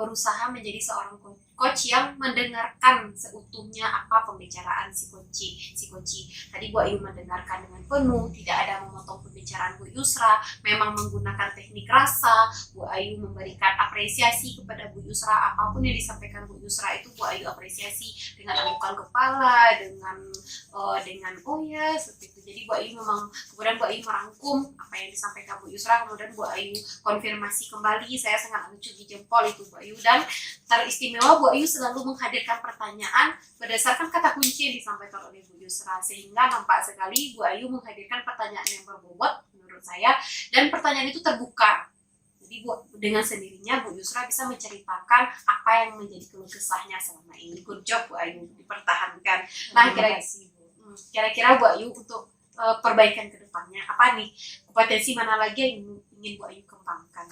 berusaha menjadi seorang coach yang mendengarkan seutuhnya apa pembicaraan si coach. Tadi Bu Ayu mendengarkan dengan penuh, tidak ada memotong pembicaraan Bu Yusra, memang menggunakan teknik rasa. Bu Ayu memberikan apresiasi kepada Bu Yusra, apapun yang disampaikan Bu Yusra itu Bu Ayu apresiasi dengan anggukan kepala, dengan oh ya seperti itu. Jadi Bu Ayu memang, kemudian Bu Ayu merangkum apa yang disampaikan Bu Yusra, kemudian Bu Ayu konfirmasi kembali. Saya sangat mencuci jempol itu Bu Ayu, dan teristimewa Bu Ayu selalu menghadirkan pertanyaan berdasarkan kata kunci yang disampaikan oleh Bu Yusra, sehingga nampak sekali Bu Ayu menghadirkan pertanyaan yang berbobot menurut saya, dan pertanyaan itu terbuka. Jadi dengan sendirinya Bu Yusra bisa menceritakan apa yang menjadi keluh kesahnya selama ini. Good job Bu Ayu, dipertahankan. Nah kira-kira Bu Ayu untuk perbaikan ke depannya apa nih, kompetensi mana lagi yang ingin Bu Ayu kembangkan?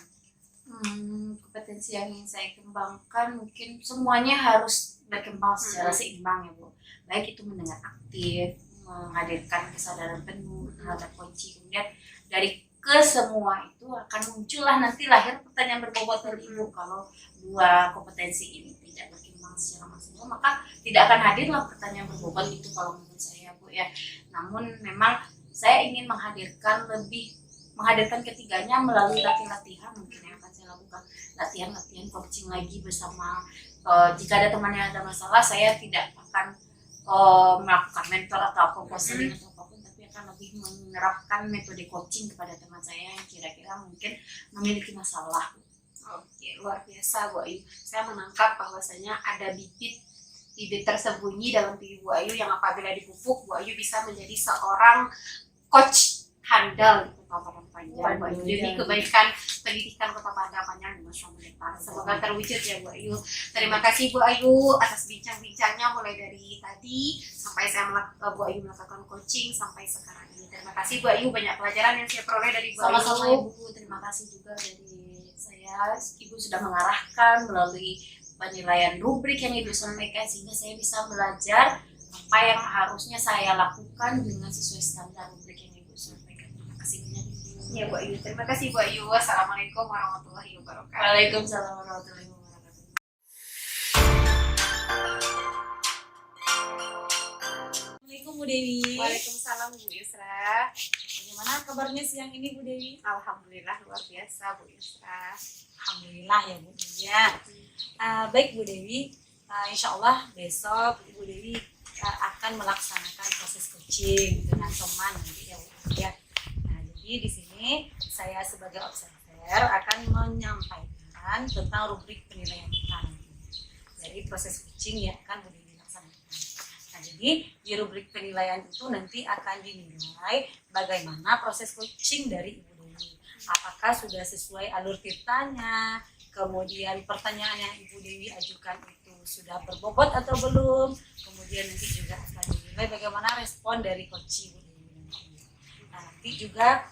Kompetensi yang ingin saya kembangkan mungkin semuanya harus berkembang secara seimbang ya Bu. Baik itu mendengar aktif, menghadirkan kesadaran penuh terhadap kunci, kemudian dari kesemua itu akan muncullah nanti lahir pertanyaan berbobot dari Bu. Kalau dua kompetensi ini tidak berkembang secara maksimal, maka tidak akan hadirlah pertanyaan berbobot itu kalau menurut saya Bu ya. Namun memang saya ingin menghadirkan ketiganya melalui latihan mungkin yang akan saya lakukan, latihan coaching lagi bersama. Jika ada teman yang ada masalah, saya tidak akan melakukan mentor atau counseling atau apapun, tapi akan lebih menerapkan metode coaching kepada teman saya yang kira-kira mungkin memiliki masalah. Oke, luar biasa Bu Ayu. Saya menangkap bahwasanya ada bibit tersembunyi dalam diri Bu Ayu yang apabila dipupuk, Bu Ayu bisa menjadi seorang coach handal di Kota Padang Panjang, Bu Ayu. Waduh, Demi ya. kebaikan pendidikan Kota Padang Panjang di masa mendatang. Semoga terwujud ya Bu Ayu. Terima kasih Bu Ayu atas bincang-bincangnya mulai dari tadi sampai Bu Ayu melakukan coaching sampai sekarang ini. Terima kasih Bu Ayu, banyak pelajaran yang saya peroleh dari Bu Ayu. Sama-sama Ibu, terima kasih juga dari saya. Ibu sudah mengarahkan melalui penilaian rubrik yang Ibu sampaikan sehingga saya bisa belajar apa yang harusnya saya lakukan dengan sesuai standar rubrik yang Ibu sampaikan. Terima kasih banyak Ibu. Ya Bu Ayu, terima kasih Bu Ayu. Wassalamualaikum warahmatullahi wabarakatuh. Waalaikumsalam warahmatullahi wabarakatuh. Assalamualaikum Bu Dewi. Waalaikumsalam Bu Yusra. Bagaimana kabarnya siang ini Bu Dewi? Alhamdulillah luar biasa Bu Yusra. Alhamdulillah ya Bu Dewi ya. Baik Bu Dewi, insya Allah besok Ibu Dewi akan melaksanakan proses coaching dengan teman nanti ya Bu Dewi ya. Nah jadi di sini saya sebagai observer akan menyampaikan tentang rubrik penilaian kita nanti dari proses coaching yang akan Bu Dewi laksanakan. Nah jadi di rubrik penilaian itu nanti akan dinilai bagaimana proses coaching dari Ibu Dewi. Apakah sudah sesuai alur tirtanya, kemudian pertanyaan yang Ibu Dewi ajukan itu sudah berbobot atau belum, kemudian nanti juga akan dinilai bagaimana respon dari coach Ibu Dewi nanti. Nah, nanti juga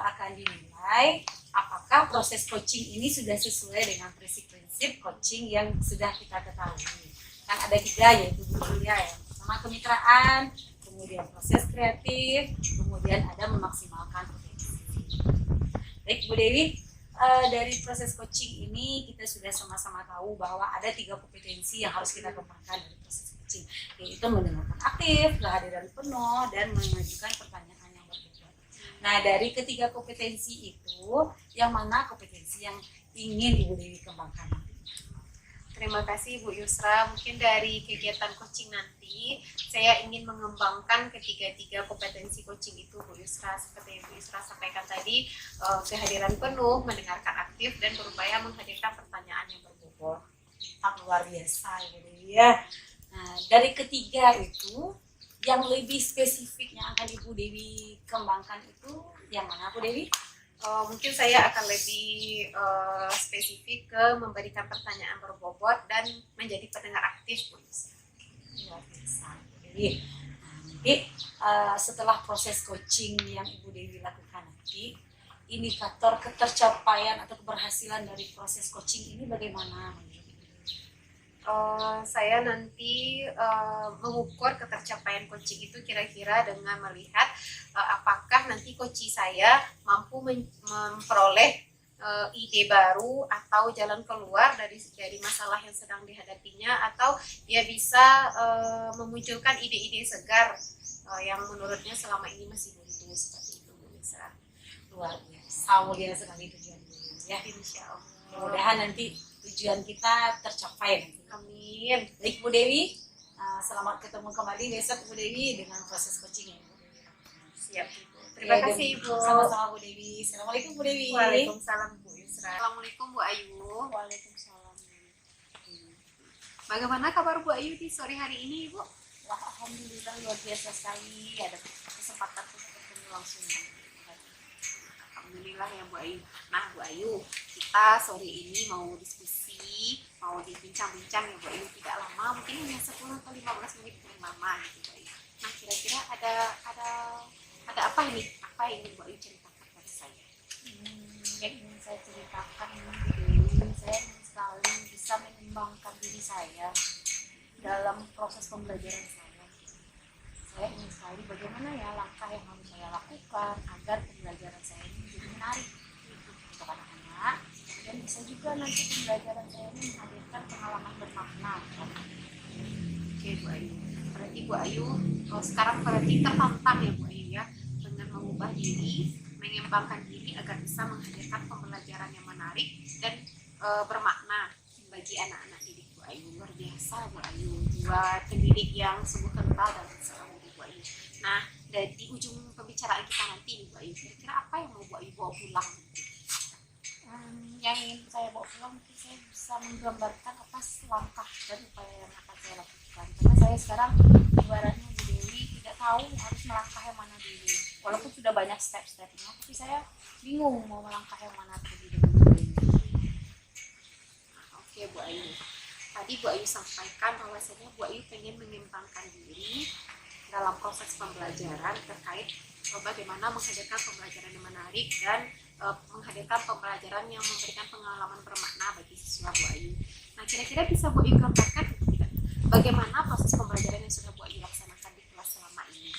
akan dinilai apakah proses coaching ini sudah sesuai dengan prinsip-prinsip coaching yang sudah kita ketahui. Kan ada 3 yaitu Bu Dewi ya, yang pertama kemitraan, kemudian proses kreatif, kemudian ada memaksimalkan potensi. Baik Bu Dewi, dari proses coaching ini kita sudah sama-sama tahu bahwa ada 3 kompetensi yang harus kita kembangkan dari proses coaching, yaitu mendengarkan aktif, kehadiran penuh, dan mengajukan pertanyaan yang berbobot. Nah dari ketiga kompetensi itu, yang mana kompetensi yang ingin Ibu Dewi kembangkan? Terima kasih Bu Yusra. Mungkin dari kegiatan coaching nanti saya ingin mengembangkan ketiga kompetensi coaching itu Bu Yusra. Seperti yang Bu Yusra sampaikan tadi, kehadiran penuh, mendengarkan aktif, dan berupaya menghadirkan pertanyaan yang berbobot. Luar biasa Ibu Dewi ya. Nah dari ketiga itu, yang lebih spesifik yang akan Ibu Dewi kembangkan itu yang mana Bu Dewi? Mungkin saya akan lebih spesifik ke memberikan pertanyaan berbobot dan menjadi pendengar aktif Bu Yusra. Luar biasa Ibu Dewi. Nah, nanti setelah proses coaching yang Ibu Dewi lakukan nanti, indikator ketercapaian atau keberhasilan dari proses coaching ini bagaimana? Saya nanti mengukur ketercapaian coaching itu kira-kira dengan melihat apakah nanti coaching saya mampu memperoleh ide baru atau jalan keluar dari masalah yang sedang dihadapinya, atau dia bisa memunculkan ide-ide segar yang menurutnya selama ini masih buntu, seperti itu Bu Yusra. Luar biasa, mulia sekali tujuan Bu ya. Insya Allah. Mudah-mudahan nanti tujuan kita tercapai nanti. Amin. Baik Bu Dewi, selamat ketemu kembali besok Bu Dewi dengan proses coaching ya Bu Dewi. Siap Ibu. Terima Ya, kasih Ibu. Sama-sama Bu Dewi. Assalamualaikum Bu Dewi. Waalaikumsalam Bu Yusra. Assalamualaikum Bu Ayu. Waalaikumsalam. Bagaimana kabar Bu Ayu di sore hari ini Ibu? Wah, alhamdulillah luar biasa sekali ada kesempatan untuk bertemu langsung. Alhamdulillah ya Bu Ayu. Nah Bu Ayu, kita sore ini mau diskusi, mau dibincang-bincang ya Bu Ayu, tidak lama, mungkin hanya 10 atau 15 menit paling lama gitu Bu Ayu. Nah kira-kira ada apa ini? Apa yang ingin Bu Ayu ceritakan pada saya? Yang ingin saya ceritakan ini, saya ingin sekali bisa mengembangkan diri saya dalam proses pembelajaran saya. Saya ingin sekali bagaimana ya langkah yang harus saya lakukan agar pembelajaran saya ini menjadi menarik untuk anak-anak, dan bisa juga nanti pembelajaran saya ini menghadirkan pengalaman bermakna. Oke Bu Ayu, berarti Bu Ayu sekarang berarti tertantang ya Bu Ayu ya, dengan mengubah diri, mengembangkan diri agar bisa menghadirkan pembelajaran yang menarik dan bermakna bagi anak-anak didik Bu Ayu. Luar biasa Bu Ayu, buat pendidik yang sungguh kental dan seorang Bu Ayu. Nah, di ujung pembicaraan kita nanti nih Bu Ayu, kira-kira apa yang mau Bu Ayu bawa pulang? Yang ingin saya bawa pulang mungkin saya bisa menggambarkan atas langkah dan upaya yang akan saya lakukan, karena saya sekarang ibaratnya Bu Dewi tidak tahu harus melangkah yang mana dulu. Walaupun sudah banyak step-stepnya, tapi saya bingung mau melangkah yang mana terlebih dahulu. Oke Bu Ayu, tadi Bu Ayu sampaikan bahwasanya Bu Ayu pengen mengembangkan diri dalam proses pembelajaran terkait bagaimana menghadirkan pembelajaran yang menarik dan menghadirkan pembelajaran yang memberikan pengalaman bermakna bagi siswa Bu Ayu. Nah, kira-kira bisa Bu Ayu gambarkan tidak bagaimana proses pembelajaran yang sudah Bu Ayu laksanakan di kelas selama ini?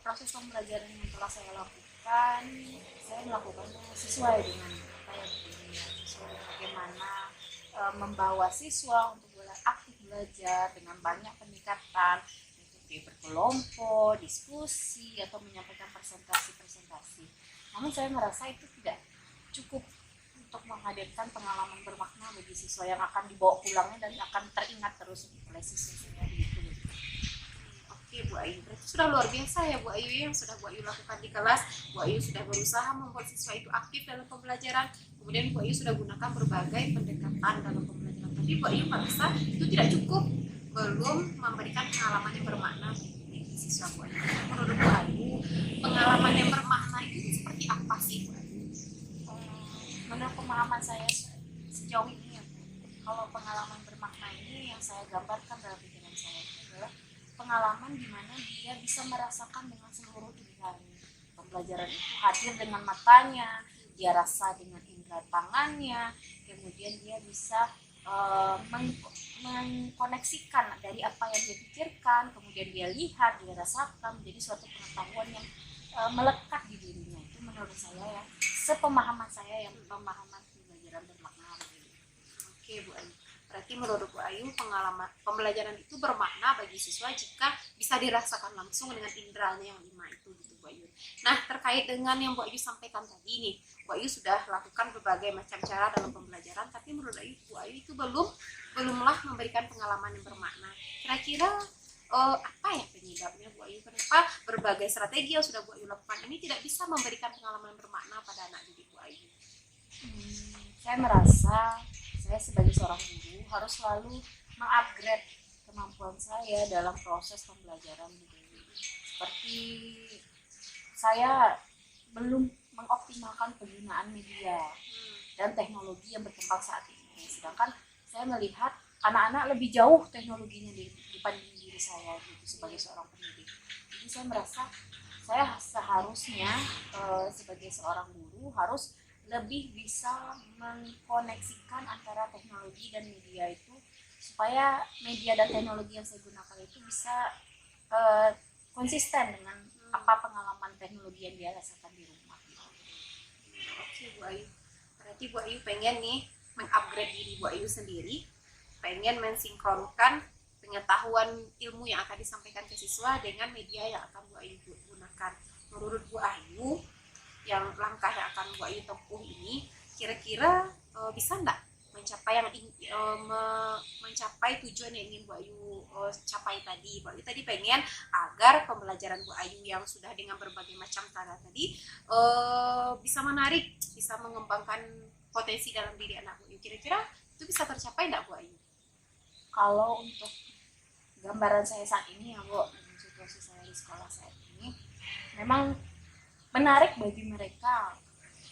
Proses pembelajaran yang telah saya lakukan, saya melakukannya sesuai dengan apa yang sesuai bagaimana membawa siswa untuk aktif belajar dengan banyak pendekatan, mengikuti berkelompok, diskusi, atau menyampaikan presentasi-presentasi. Namun saya merasa itu tidak cukup untuk menghadirkan pengalaman bermakna bagi siswa yang akan dibawa pulangnya dan akan teringat terus oleh siswa saya gitu. Oke Bu Ayu, berarti sudah luar biasa ya Bu Ayu yang sudah Bu Ayu lakukan di kelas. Bu Ayu sudah berusaha membuat siswa itu aktif dalam pembelajaran. Kemudian Bu Ayu sudah gunakan berbagai pendekatan dalam pembelajaran. Tapi Bu Ayu merasa itu tidak cukup, belum memberikan pengalaman yang bermakna bagi siswa Bu Ayu. Menurut Bu Ayu, pengalaman yang bermakna itu seperti apa sih Bu Ayu? Menurut pemahaman saya sejauh ini ya, kalau pengalaman bermakna ini yang saya gambarkan dalam pikiran saya itu adalah pengalaman di mana dia bisa merasakan dengan seluruh indera. Pembelajaran itu hadir dengan matanya, dia rasa dengan indera tangannya, kemudian dia bisa mengkoneksikan dari apa yang dia pikirkan, kemudian dia lihat, dia rasakan menjadi suatu pengetahuan yang melekat di dirinya. Itu menurut saya ya, sepemahaman saya yang pemahaman pembelajaran bermakna. Oke Bu Ayu, berarti menurut Bu Ayu pengalaman pembelajaran itu bermakna bagi siswa jika bisa dirasakan langsung dengan inderanya yang 5 itu gitu Bu Ayu. Nah, terkait dengan yang Bu Ayu sampaikan tadi nih, Bu Ayu sudah lakukan berbagai macam cara dalam pembelajaran, tapi menurut Bu Ayu itu belumlah memberikan pengalaman yang bermakna. Kira-kira apa ya penyebabnya Bu Ayu? Kenapa berbagai strategi yang sudah Bu Ayu lakukan ini tidak bisa memberikan pengalaman bermakna pada anak didik Bu Ayu? Saya merasa saya sebagai seorang guru harus selalu mengupgrade kemampuan saya dalam proses pembelajaran Bu Dewi. Seperti saya belum mengoptimalkan penggunaan media dan teknologi yang berkembang saat ini. Sedangkan saya melihat anak-anak lebih jauh teknologinya dibanding diri saya gitu sebagai seorang pendidik. Jadi saya merasa saya seharusnya sebagai seorang guru harus lebih bisa mengkoneksikan antara teknologi dan media itu supaya media dan teknologi yang saya gunakan itu bisa konsisten dengan apa pengalaman teknologi yang dia rasakan di rumah. Oke Bu Ayu, berarti Bu Ayu pengen nih mengupgrade diri Bu Ayu sendiri, pengen mensinkronkan pengetahuan ilmu yang akan disampaikan ke siswa dengan media yang akan Bu Ayu gunakan. Menurut Bu Ayu, yang langkah yang akan Bu Ayu tempuh ini kira-kira bisa nggak mencapai tujuan yang ingin Bu Ayu capai tadi? Bu Ayu tadi pengen agar pembelajaran Bu Ayu yang sudah dengan berbagai macam cara tadi bisa menarik, bisa mengembangkan potensi dalam diri anak Bu Ayu. Kira-kira itu bisa tercapai nggak Bu Ayu? Kalau untuk gambaran saya saat ini ya Bu, dengan situasi saya di sekolah saat ini, memang menarik bagi mereka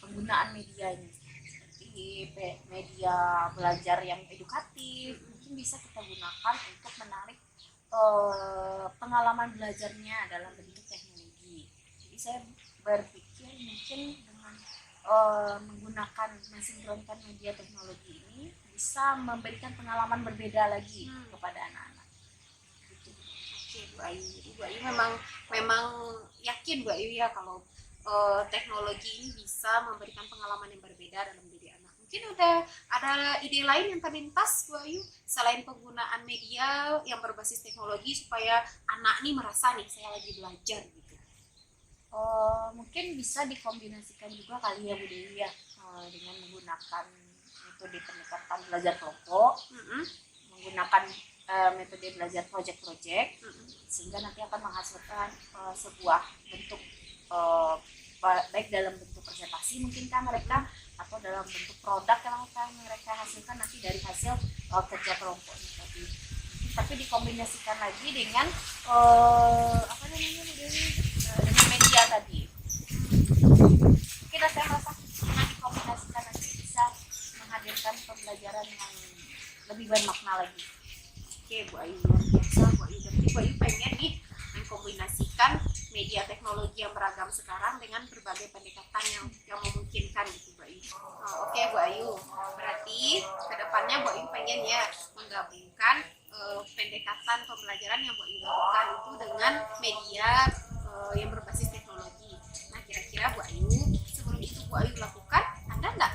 penggunaan media ini, seperti media belajar yang edukatif, mungkin bisa kita gunakan untuk menarik pengalaman belajarnya dalam bentuk teknologi. Jadi saya berpikir mungkin dengan menggunakan mensinkronkan media teknologi ini bisa memberikan pengalaman berbeda lagi kepada anak-anak. Gitu. Oke Bu Ayu, jadi Bu Ayu memang yakin Bu Ayu ya kalau teknologi ini bisa memberikan pengalaman yang berbeda dalam diri anak. Mungkin ada ide lain yang terlintas Bu Ayu selain penggunaan media yang berbasis teknologi supaya anak nih merasa nih saya lagi belajar gitu. Mungkin bisa dikombinasikan juga kali ya Bu Dewi ya, dengan menggunakan metode pendekatan belajar kelompok, menggunakan metode belajar project-project, sehingga nanti akan menghasilkan sebuah bentuk baik dalam bentuk presentasi mungkin kan mereka, atau dalam bentuk produk yang akan mereka hasilkan nanti dari hasil kerja kelompoknya tadi. Mungkin tapi dikombinasikan lagi dengan apa namanya Bu Dewi, dengan media tadi. Kita saya merasa dengan dikombinasikan nanti bisa menghadirkan pembelajaran yang lebih bermakna lagi. Oke Bu Ayu, luar biasa Bu Ayu. Berarti Bu Ayu pengen nih mengkombinasikan media teknologi yang beragam sekarang dengan berbagai pendekatan yang memungkinkan gitu Bu Ayu. Oke Bu Ayu, berarti kedepannya Bu Ayu pengen ya menggabungkan pendekatan pembelajaran yang Bu Ayu lakukan itu dengan media yang berbasis teknologi. Nah kira-kira Bu Ayu sebelum itu Bu Ayu lakukan, ada nggak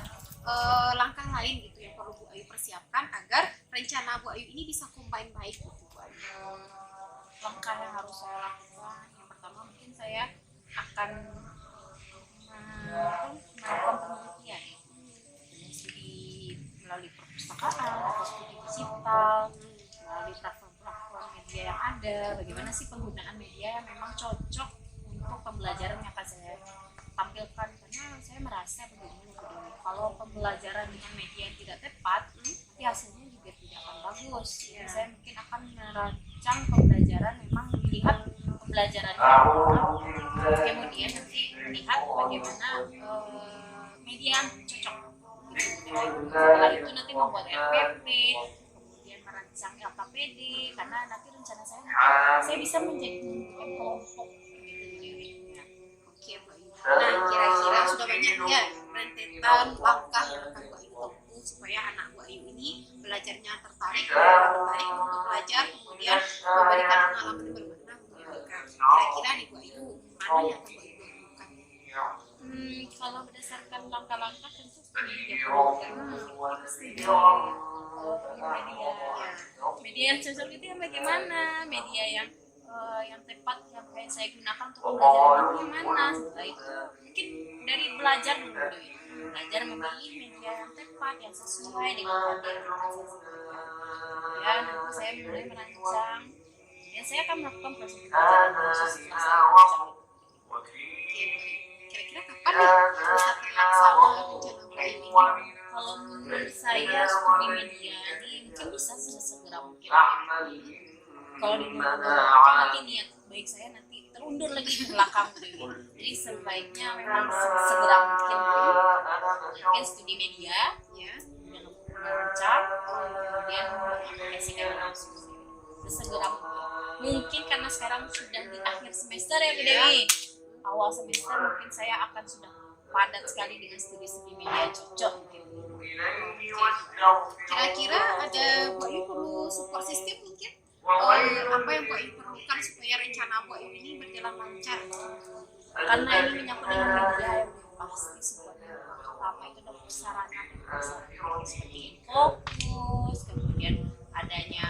langkah lain gitu yang perlu Bu Ayu persiapkan agar rencana Bu Ayu ini bisa combine baik gitu Bu Ayu? Langkah yang harus saya lakukan, yang pertama mungkin saya akan melakukan penelitian studi melalui perpustakaan atau studi digital, melalui platform-platform media yang ada, bagaimana sih penggunaan media yang memang cocok untuk pembelajaran yang akan saya tampilkan, karena saya merasa begini kalau pembelajaran dengan media yang tidak tepat nanti hasilnya juga tidak akan bagus. Jadi saya mungkin akan merancang pembelajaran memang melihat pembelajarannya kemudian nanti melihat bagaimana media yang cocok gitu. Setelah itu nanti membuat RPP, kemudian merancang LKPD, karena nanti rencana saya bisa menjadi kelompok gitu. Oke Bu Ayu. Nah kira-kira sudah banyak ya rentetan langkah yang akan Bu Ayu tempuh supaya anak Bu Ayu ini belajarnya tertarik untuk belajar, kemudian memberikan pengalaman yang bermakna untuk mereka. Kira-kira nih Bu Ayu, mana yang akan Bu Ayu lakukan? Kalau berdasarkan langkah-langkah tentu media yang cocok itu yang bagaimana, media yang tepat yang saya gunakan untuk pembelajaran itu yang mana. Setelah itu mungkin dari belajar dulu deh, belajar memilih media yang tepat yang sesuai dengan materi yang saya sebutkan. Ya nanti saya mulai merancang dan saya akan melakukan proses belajar khusus setelah saya merancang. Kira-kira kapan nih bisa terlaksana rencana Bu Ayu ini? Kalau menurut saya studi media ini mungkin bisa sesegera mungkin. Kalau di nanti niat baik saya nanti terundur lagi ke belakang gitu. Jadi sebaiknya memang segera mungkin studi media ya, kemudian merancang, kemudian mengaplikasikan langsung sesegera mungkin karena sekarang sudah di akhir semester ya Bu Dewi. Awal semester mungkin saya akan sudah padat sekali dengan studi media cocok mungkin. Kira-kira ada Bu Ayu perlu support system mungkin? Apa yang Bu Ayu perlukan supaya rencana Bu Ayu ini berjalan lancar? Karena ini menyangkut dengan media yang pasti sebuah pertama itu adalah sarana dan prasarana seperti fokus, kemudian adanya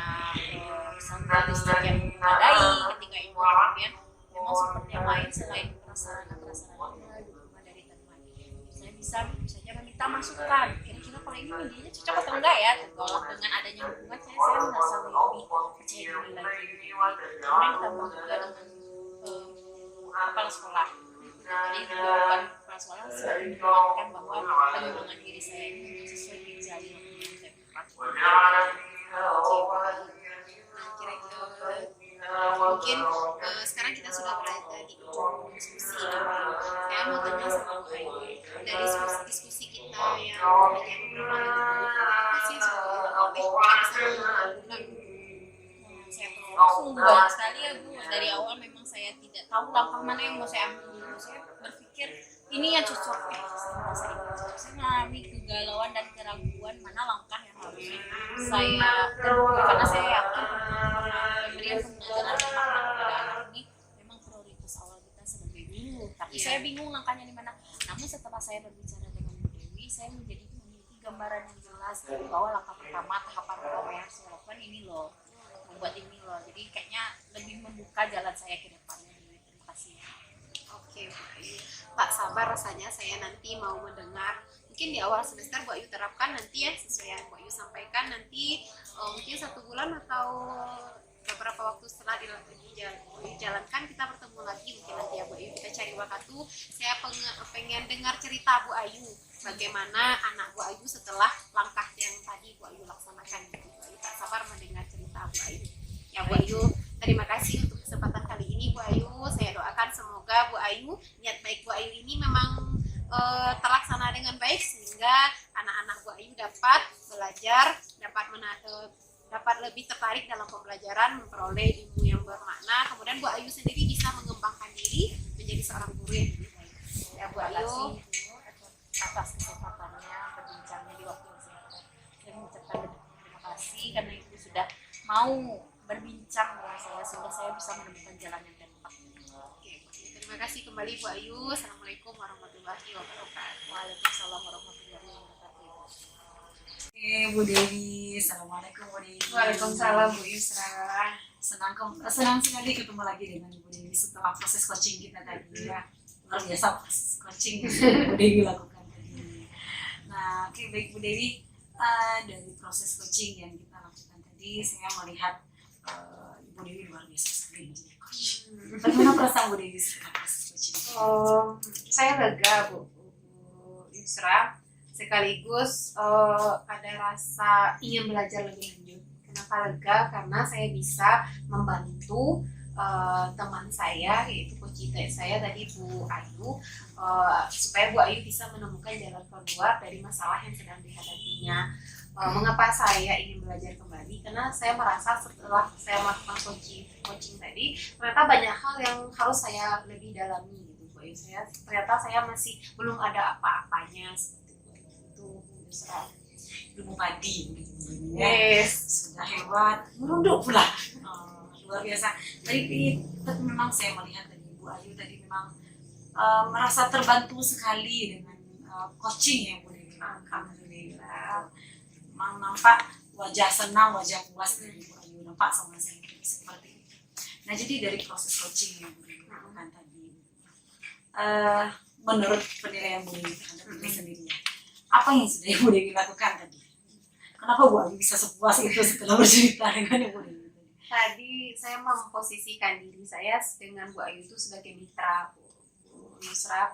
sambal listrik yang memadai ketika itu, kemudian memang seperti yang lain selain prasarana dukungan dari teman. Saya bisa saja meminta masukan. Kira-kira kalau ini medianya cocok atau enggak ya? Kalau dengan adanya dukungan saya merasa lebih percaya diri lagi. Kemudian ditambah juga dengan kepala sekolah. Jadi bukan kepala sekolah selalu mengingatkan bahwa pengembangan diri saya ini sesuai dengan jalur yang saya buat. Kira-kira mungkin sekarang kita sudah berada di ujung diskusi. Saya mau tanya sama Bu Ayu dari diskusi kita yang hanya beberapa menit, apa sih yang sudah dilakukan? Saya sungguh banyak sekali ya Bu. Dari awal memang saya tidak tahu langkah mana yang mau saya ambil dulu. Saya berpikir ini yang cocok saya mengalami kegalauan dan keraguan mana langkah yang harusnya saya tempuh, karena saya yakin pemberian pembelajaran kepada anak ini memang prioritas awal kita sebagai guru, tapi saya bingung langkahnya di mana. Namun setelah saya berbicara dengan Bu Dewi, saya memiliki gambaran yang jelas bahwa langkah pertama, tahapan pertama yang saya lakukan ini loh, membuat ini loh. Jadi kayaknya lebih membuka jalan saya ke depannya. Terima kasih. Oke, Pak, sabar rasanya saya nanti mau mendengar. Mungkin di awal semester Bu Ayu terapkan nanti ya, sesuai yang Bu Ayu sampaikan nanti mungkin 1 bulan atau beberapa waktu setelah dijalankan kita bertemu lagi mungkin nanti ya Bu Ayu, kita cari waktu. Saya pengen dengar cerita Bu Ayu bagaimana anak Bu Ayu setelah langkah yang tadi Bu Ayu laksanakan gitu. Bu Ayu tak sabar mendengar cerita Bu Ayu. semoga anak-anak Bu Ayu dapat belajar, dapat lebih tertarik dalam pembelajaran, memperoleh ilmu yang bermakna. Kemudian Bu Ayu sendiri bisa mengembangkan diri menjadi seorang guru yang lebih baik. Ya Bu Terima Ayu. kasih atas kesempatannya berbincangnya di waktu yang singkat. Saya mengucapkan terima kasih karena Ibu sudah mau berbincang dengan saya sehingga saya bisa menemukan jalan yang tepat. Oke, terima kasih kembali Bu Ayu. Assalamualaikum warahmatullahi wabarakatuh. Waalaikumsalam warahmatullahi wabarakatuh. Oke, Bu Dewi. Assalamualaikum Bu Dewi. Waalaikumsalam Bu Yusra. Senang sekali ketemu lagi dengan Bu Dewi setelah proses coaching kita tadi ya. Luar biasa proses coaching yang Bu Dewi lakukan tadi. Nah, oke, baik Bu Dewi, dari proses coaching yang kita lakukan tadi, saya melihat Ibu Dewi luar biasa sekali menjadi coach. Bagaimana perasaan Bu Dewi setelah proses coaching? Saya lega Bu Yusra, sekaligus ada rasa ingin belajar lebih lanjut. Kenapa lega? Karena saya bisa membantu teman saya, yaitu coach saya tadi Bu Ayu, supaya Bu Ayu bisa menemukan jalan keluar dari masalah yang sedang dihadapinya. Mengapa saya ingin belajar kembali? Karena saya merasa setelah saya melakukan coaching tadi, ternyata banyak hal yang harus saya lebih dalami gitu Bu Ayu. Ternyata saya masih belum ada apa-apanya seperti itu Bu Yusra. Ilmu padi, Yes. sudah hebat, merunduk pula. Luar biasa. Tadi memang saya melihat tadi Bu Ayu tadi memang merasa terbantu sekali dengan coaching yang Bu Dewi lakukan. Alhamdulillah. Memang nampak wajah senang, wajah puas dari Bu Ayu, nampak sama saya seperti itu. Nah, jadi dari proses coaching yang Bu Dewi lakukan tadi, menurut penilaian Bu Dewi terhadap diri sendiri, apa yang sudah Bu Dewi lakukan tadi? Kenapa Bu Ayu bisa sepuas itu setelah bercerita dengan Bu Dewi? Tadi saya memposisikan diri saya dengan Bu Ayu itu sebagai mitra Bu Yusra.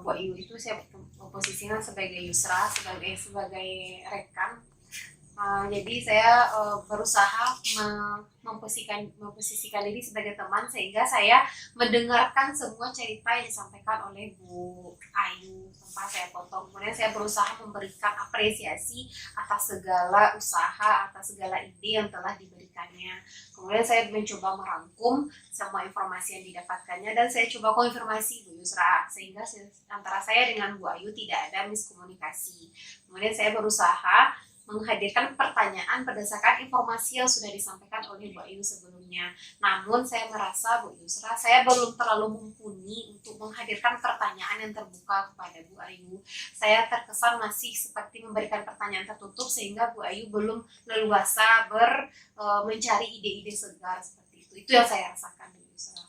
Bu Ayu itu saya memposisikan sebagai Yusra, sebagai rekan. Jadi saya berusaha memposisikan diri sebagai teman, sehingga saya mendengarkan semua cerita yang disampaikan oleh Bu Ayu tanpa saya potong. Kemudian saya berusaha memberikan apresiasi atas segala usaha, atas segala ide yang telah diberikannya. Kemudian saya mencoba merangkum semua informasi yang didapatkannya, dan saya coba konfirmasi Bu Yusra, sehingga antara saya dengan Bu Ayu tidak ada miskomunikasi. Kemudian saya berusaha menghadirkan pertanyaan berdasarkan informasi yang sudah disampaikan oleh Bu Ayu sebelumnya. Namun saya merasa Bu Yusra, saya belum terlalu mumpuni untuk menghadirkan pertanyaan yang terbuka kepada Bu Ayu. Saya terkesan masih seperti memberikan pertanyaan tertutup, sehingga Bu Ayu belum leluasa mencari ide-ide segar seperti itu. Itu yang saya rasakan Bu Yusra.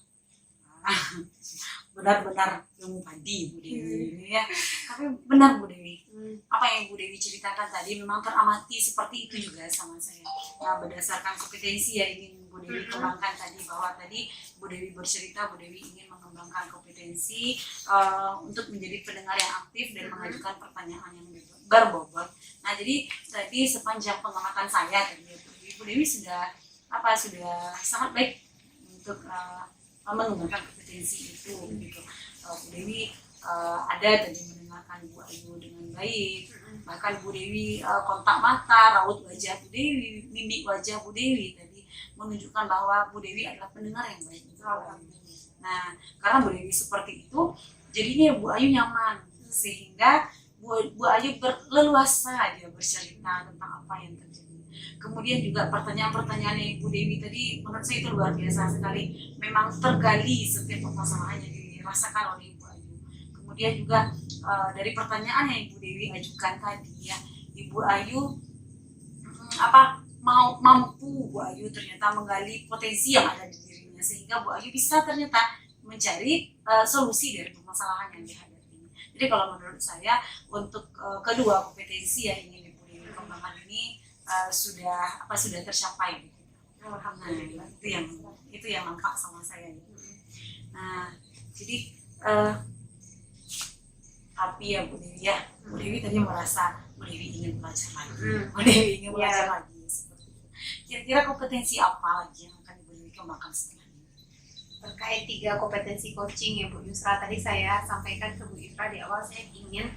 Benar-benar ilmu padi Bu Dewi ini ya. Tapi benar Bu Dewi, apa yang Bu Dewi ceritakan tadi memang teramati seperti itu juga sama saya. Nah, berdasarkan kompetensi yang ingin Bu Dewi kembangkan tadi, bahwa tadi Bu Dewi bercerita Bu Dewi ingin mengembangkan kompetensi untuk menjadi pendengar yang aktif dan mengajukan pertanyaan yang berbobot. Nah, jadi tadi sepanjang pengamatan saya tadi Bu Dewi sudah sangat baik untuk mengembangkan kompetensi itu gitu. Bu Dewi ada tadi mendengarkan Bu Ayu dengan baik, bahkan Bu Dewi kontak mata, raut wajah Bu Dewi, mimik wajah Bu Dewi tadi menunjukkan bahwa Bu Dewi adalah pendengar yang baik. Nah, karena Bu Dewi seperti itu, jadinya Bu Ayu nyaman, sehingga Bu Ayu berleluasa dia bercerita tentang apa yang terjadi. Kemudian juga pertanyaan-pertanyaan yang Ibu Dewi tadi menurut saya itu luar biasa sekali. Memang tergali setiap permasalahan yang dirasakan oleh Ibu Ayu. Kemudian juga dari pertanyaan yang Ibu Dewi ajukan tadi ya, Ibu Ayu mampu Bu Ayu ternyata menggali potensi yang ada di dirinya, sehingga Bu Ayu bisa ternyata mencari solusi dari permasalahan yang dihadapi. Jadi kalau menurut saya untuk kedua kompetensi yang ingin Ibu Dewi kembangkan ini sudah tercapai gitu. Alhamdulillah. Itu yang nampak sama saya gitu. Nah, jadi tapi ya Bu Dewi ya, Bu Dewi tadi merasa Bu Dewi ingin belajar lagi. Bu Dewi ingin belajar lagi seperti itu. Kira-kira kompetensi apa lagi yang akan Ibu Dewi kembangkan setelah ini? Terkait 3 kompetensi coaching ya Bu Yusra, tadi saya sampaikan ke Bu Yusra di awal, saya ingin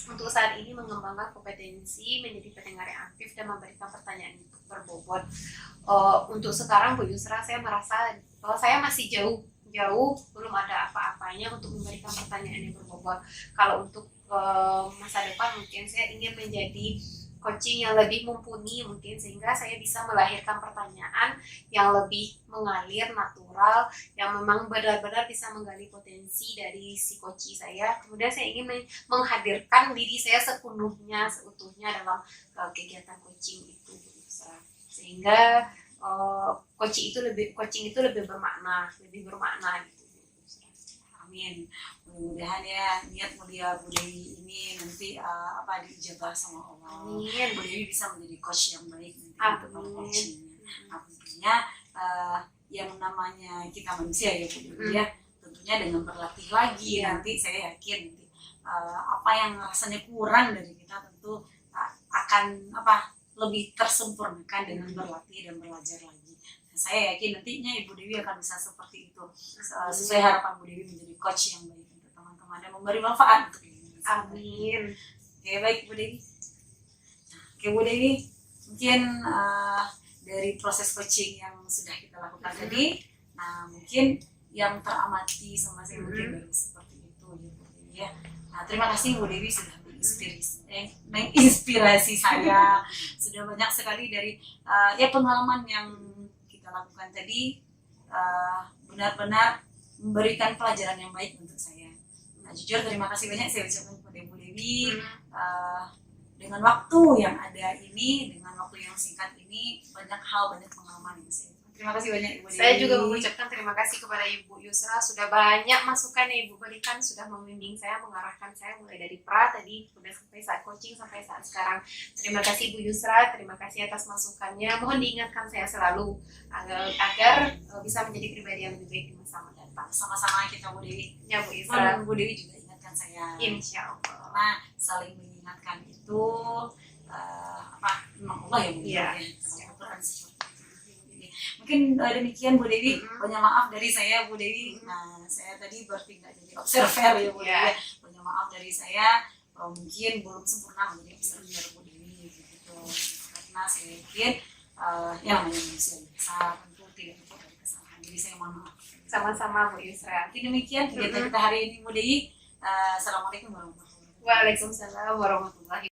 untuk saat ini mengembangkan kompetensi menjadi pendengar yang aktif dan memberikan pertanyaan untuk berbobot. Untuk sekarang Bu Yusra, saya merasa bahwa saya masih jauh belum ada apa-apanya untuk memberikan pertanyaan yang berbobot. Kalau untuk masa depan mungkin saya ingin menjadi coaching yang lebih mumpuni mungkin, sehingga saya bisa melahirkan pertanyaan yang lebih mengalir, natural, yang memang benar-benar bisa menggali potensi dari si coaching saya. Kemudian saya ingin menghadirkan diri saya sepenuhnya, seutuhnya dalam kegiatan coaching itu, sehingga coaching itu lebih bermakna gitu. Amin. Mudah-mudahan ya niat mulia Bu Dewi ini nanti diijabah sama Allah. Amin. Bu Dewi bisa menjadi coach yang baik nanti untuk para Amin. coachingnya. Nah, tentunya yang namanya kita manusia ya Bu Dewi ya, tentunya dengan berlatih lagi nanti saya yakin nanti apa yang rasanya kurang dari kita tentu akan lebih tersempurnakan dengan berlatih dan belajar lagi. Saya yakin nantinya Ibu Dewi akan bisa seperti itu, sesuai harapan Bu Dewi menjadi coach yang baik untuk teman-teman dan memberi manfaat untuk diri. Amin. Oke, baik Bu Dewi. Oke Bu Dewi, mungkin dari proses coaching yang sudah kita lakukan tadi, nah mungkin yang teramati sama saya mungkin baru seperti itu ya Bu Dewi ya. Nah, terima kasih Bu Dewi sudah menginspirasi saya. Sudah banyak sekali dari pengalaman yang kita lakukan tadi, benar-benar memberikan pelajaran yang baik untuk saya. Nah, jujur terima kasih banyak saya ucapkan kepada Bu Dewi. Dengan waktu yang ada ini, dengan waktu yang singkat ini, banyak hal, banyak pengalaman yang saya. Terima kasih banyak Ibu Dewi. Saya juga mengucapkan terima kasih kepada Ibu Yusra, sudah banyak masukan yang Ibu berikan, sudah membimbing saya, mengarahkan saya mulai dari pra tadi, sudah sampai saat coaching, sampai saat sekarang. Terima kasih Bu Yusra, terima kasih atas masukannya. Mohon diingatkan saya selalu agar bisa menjadi pribadi yang lebih baik di masa mendatang. Sama-sama kita Bu Dewi. Ya Bu Yusra. Bu Dewi juga ingatkan saya. Insya Allah. Karena saling mengingatkan itu memang Allah yang mengingatkan. Quran seperti itu. Mungkin demikian Bu Dewi. Banyak maaf dari saya Bu Dewi. Nah, saya tadi bertindak jadi observer ya Bu Dewi. Banyak maaf dari saya, mungkin belum sempurna menjadi observer Bu Dewi gitu. Karena saya yakin yang namanya manusia biasa tentu tidak luput dari kesalahan. Jadi saya mohon maaf. Sama-sama Bu Yusra. Mungkin demikian kegiatan kita hari ini Bu Dewi. Assalamualaikum warahmatullahi wabarakatuh. Waalaikumsalam warahmatullahi wabarakatuh.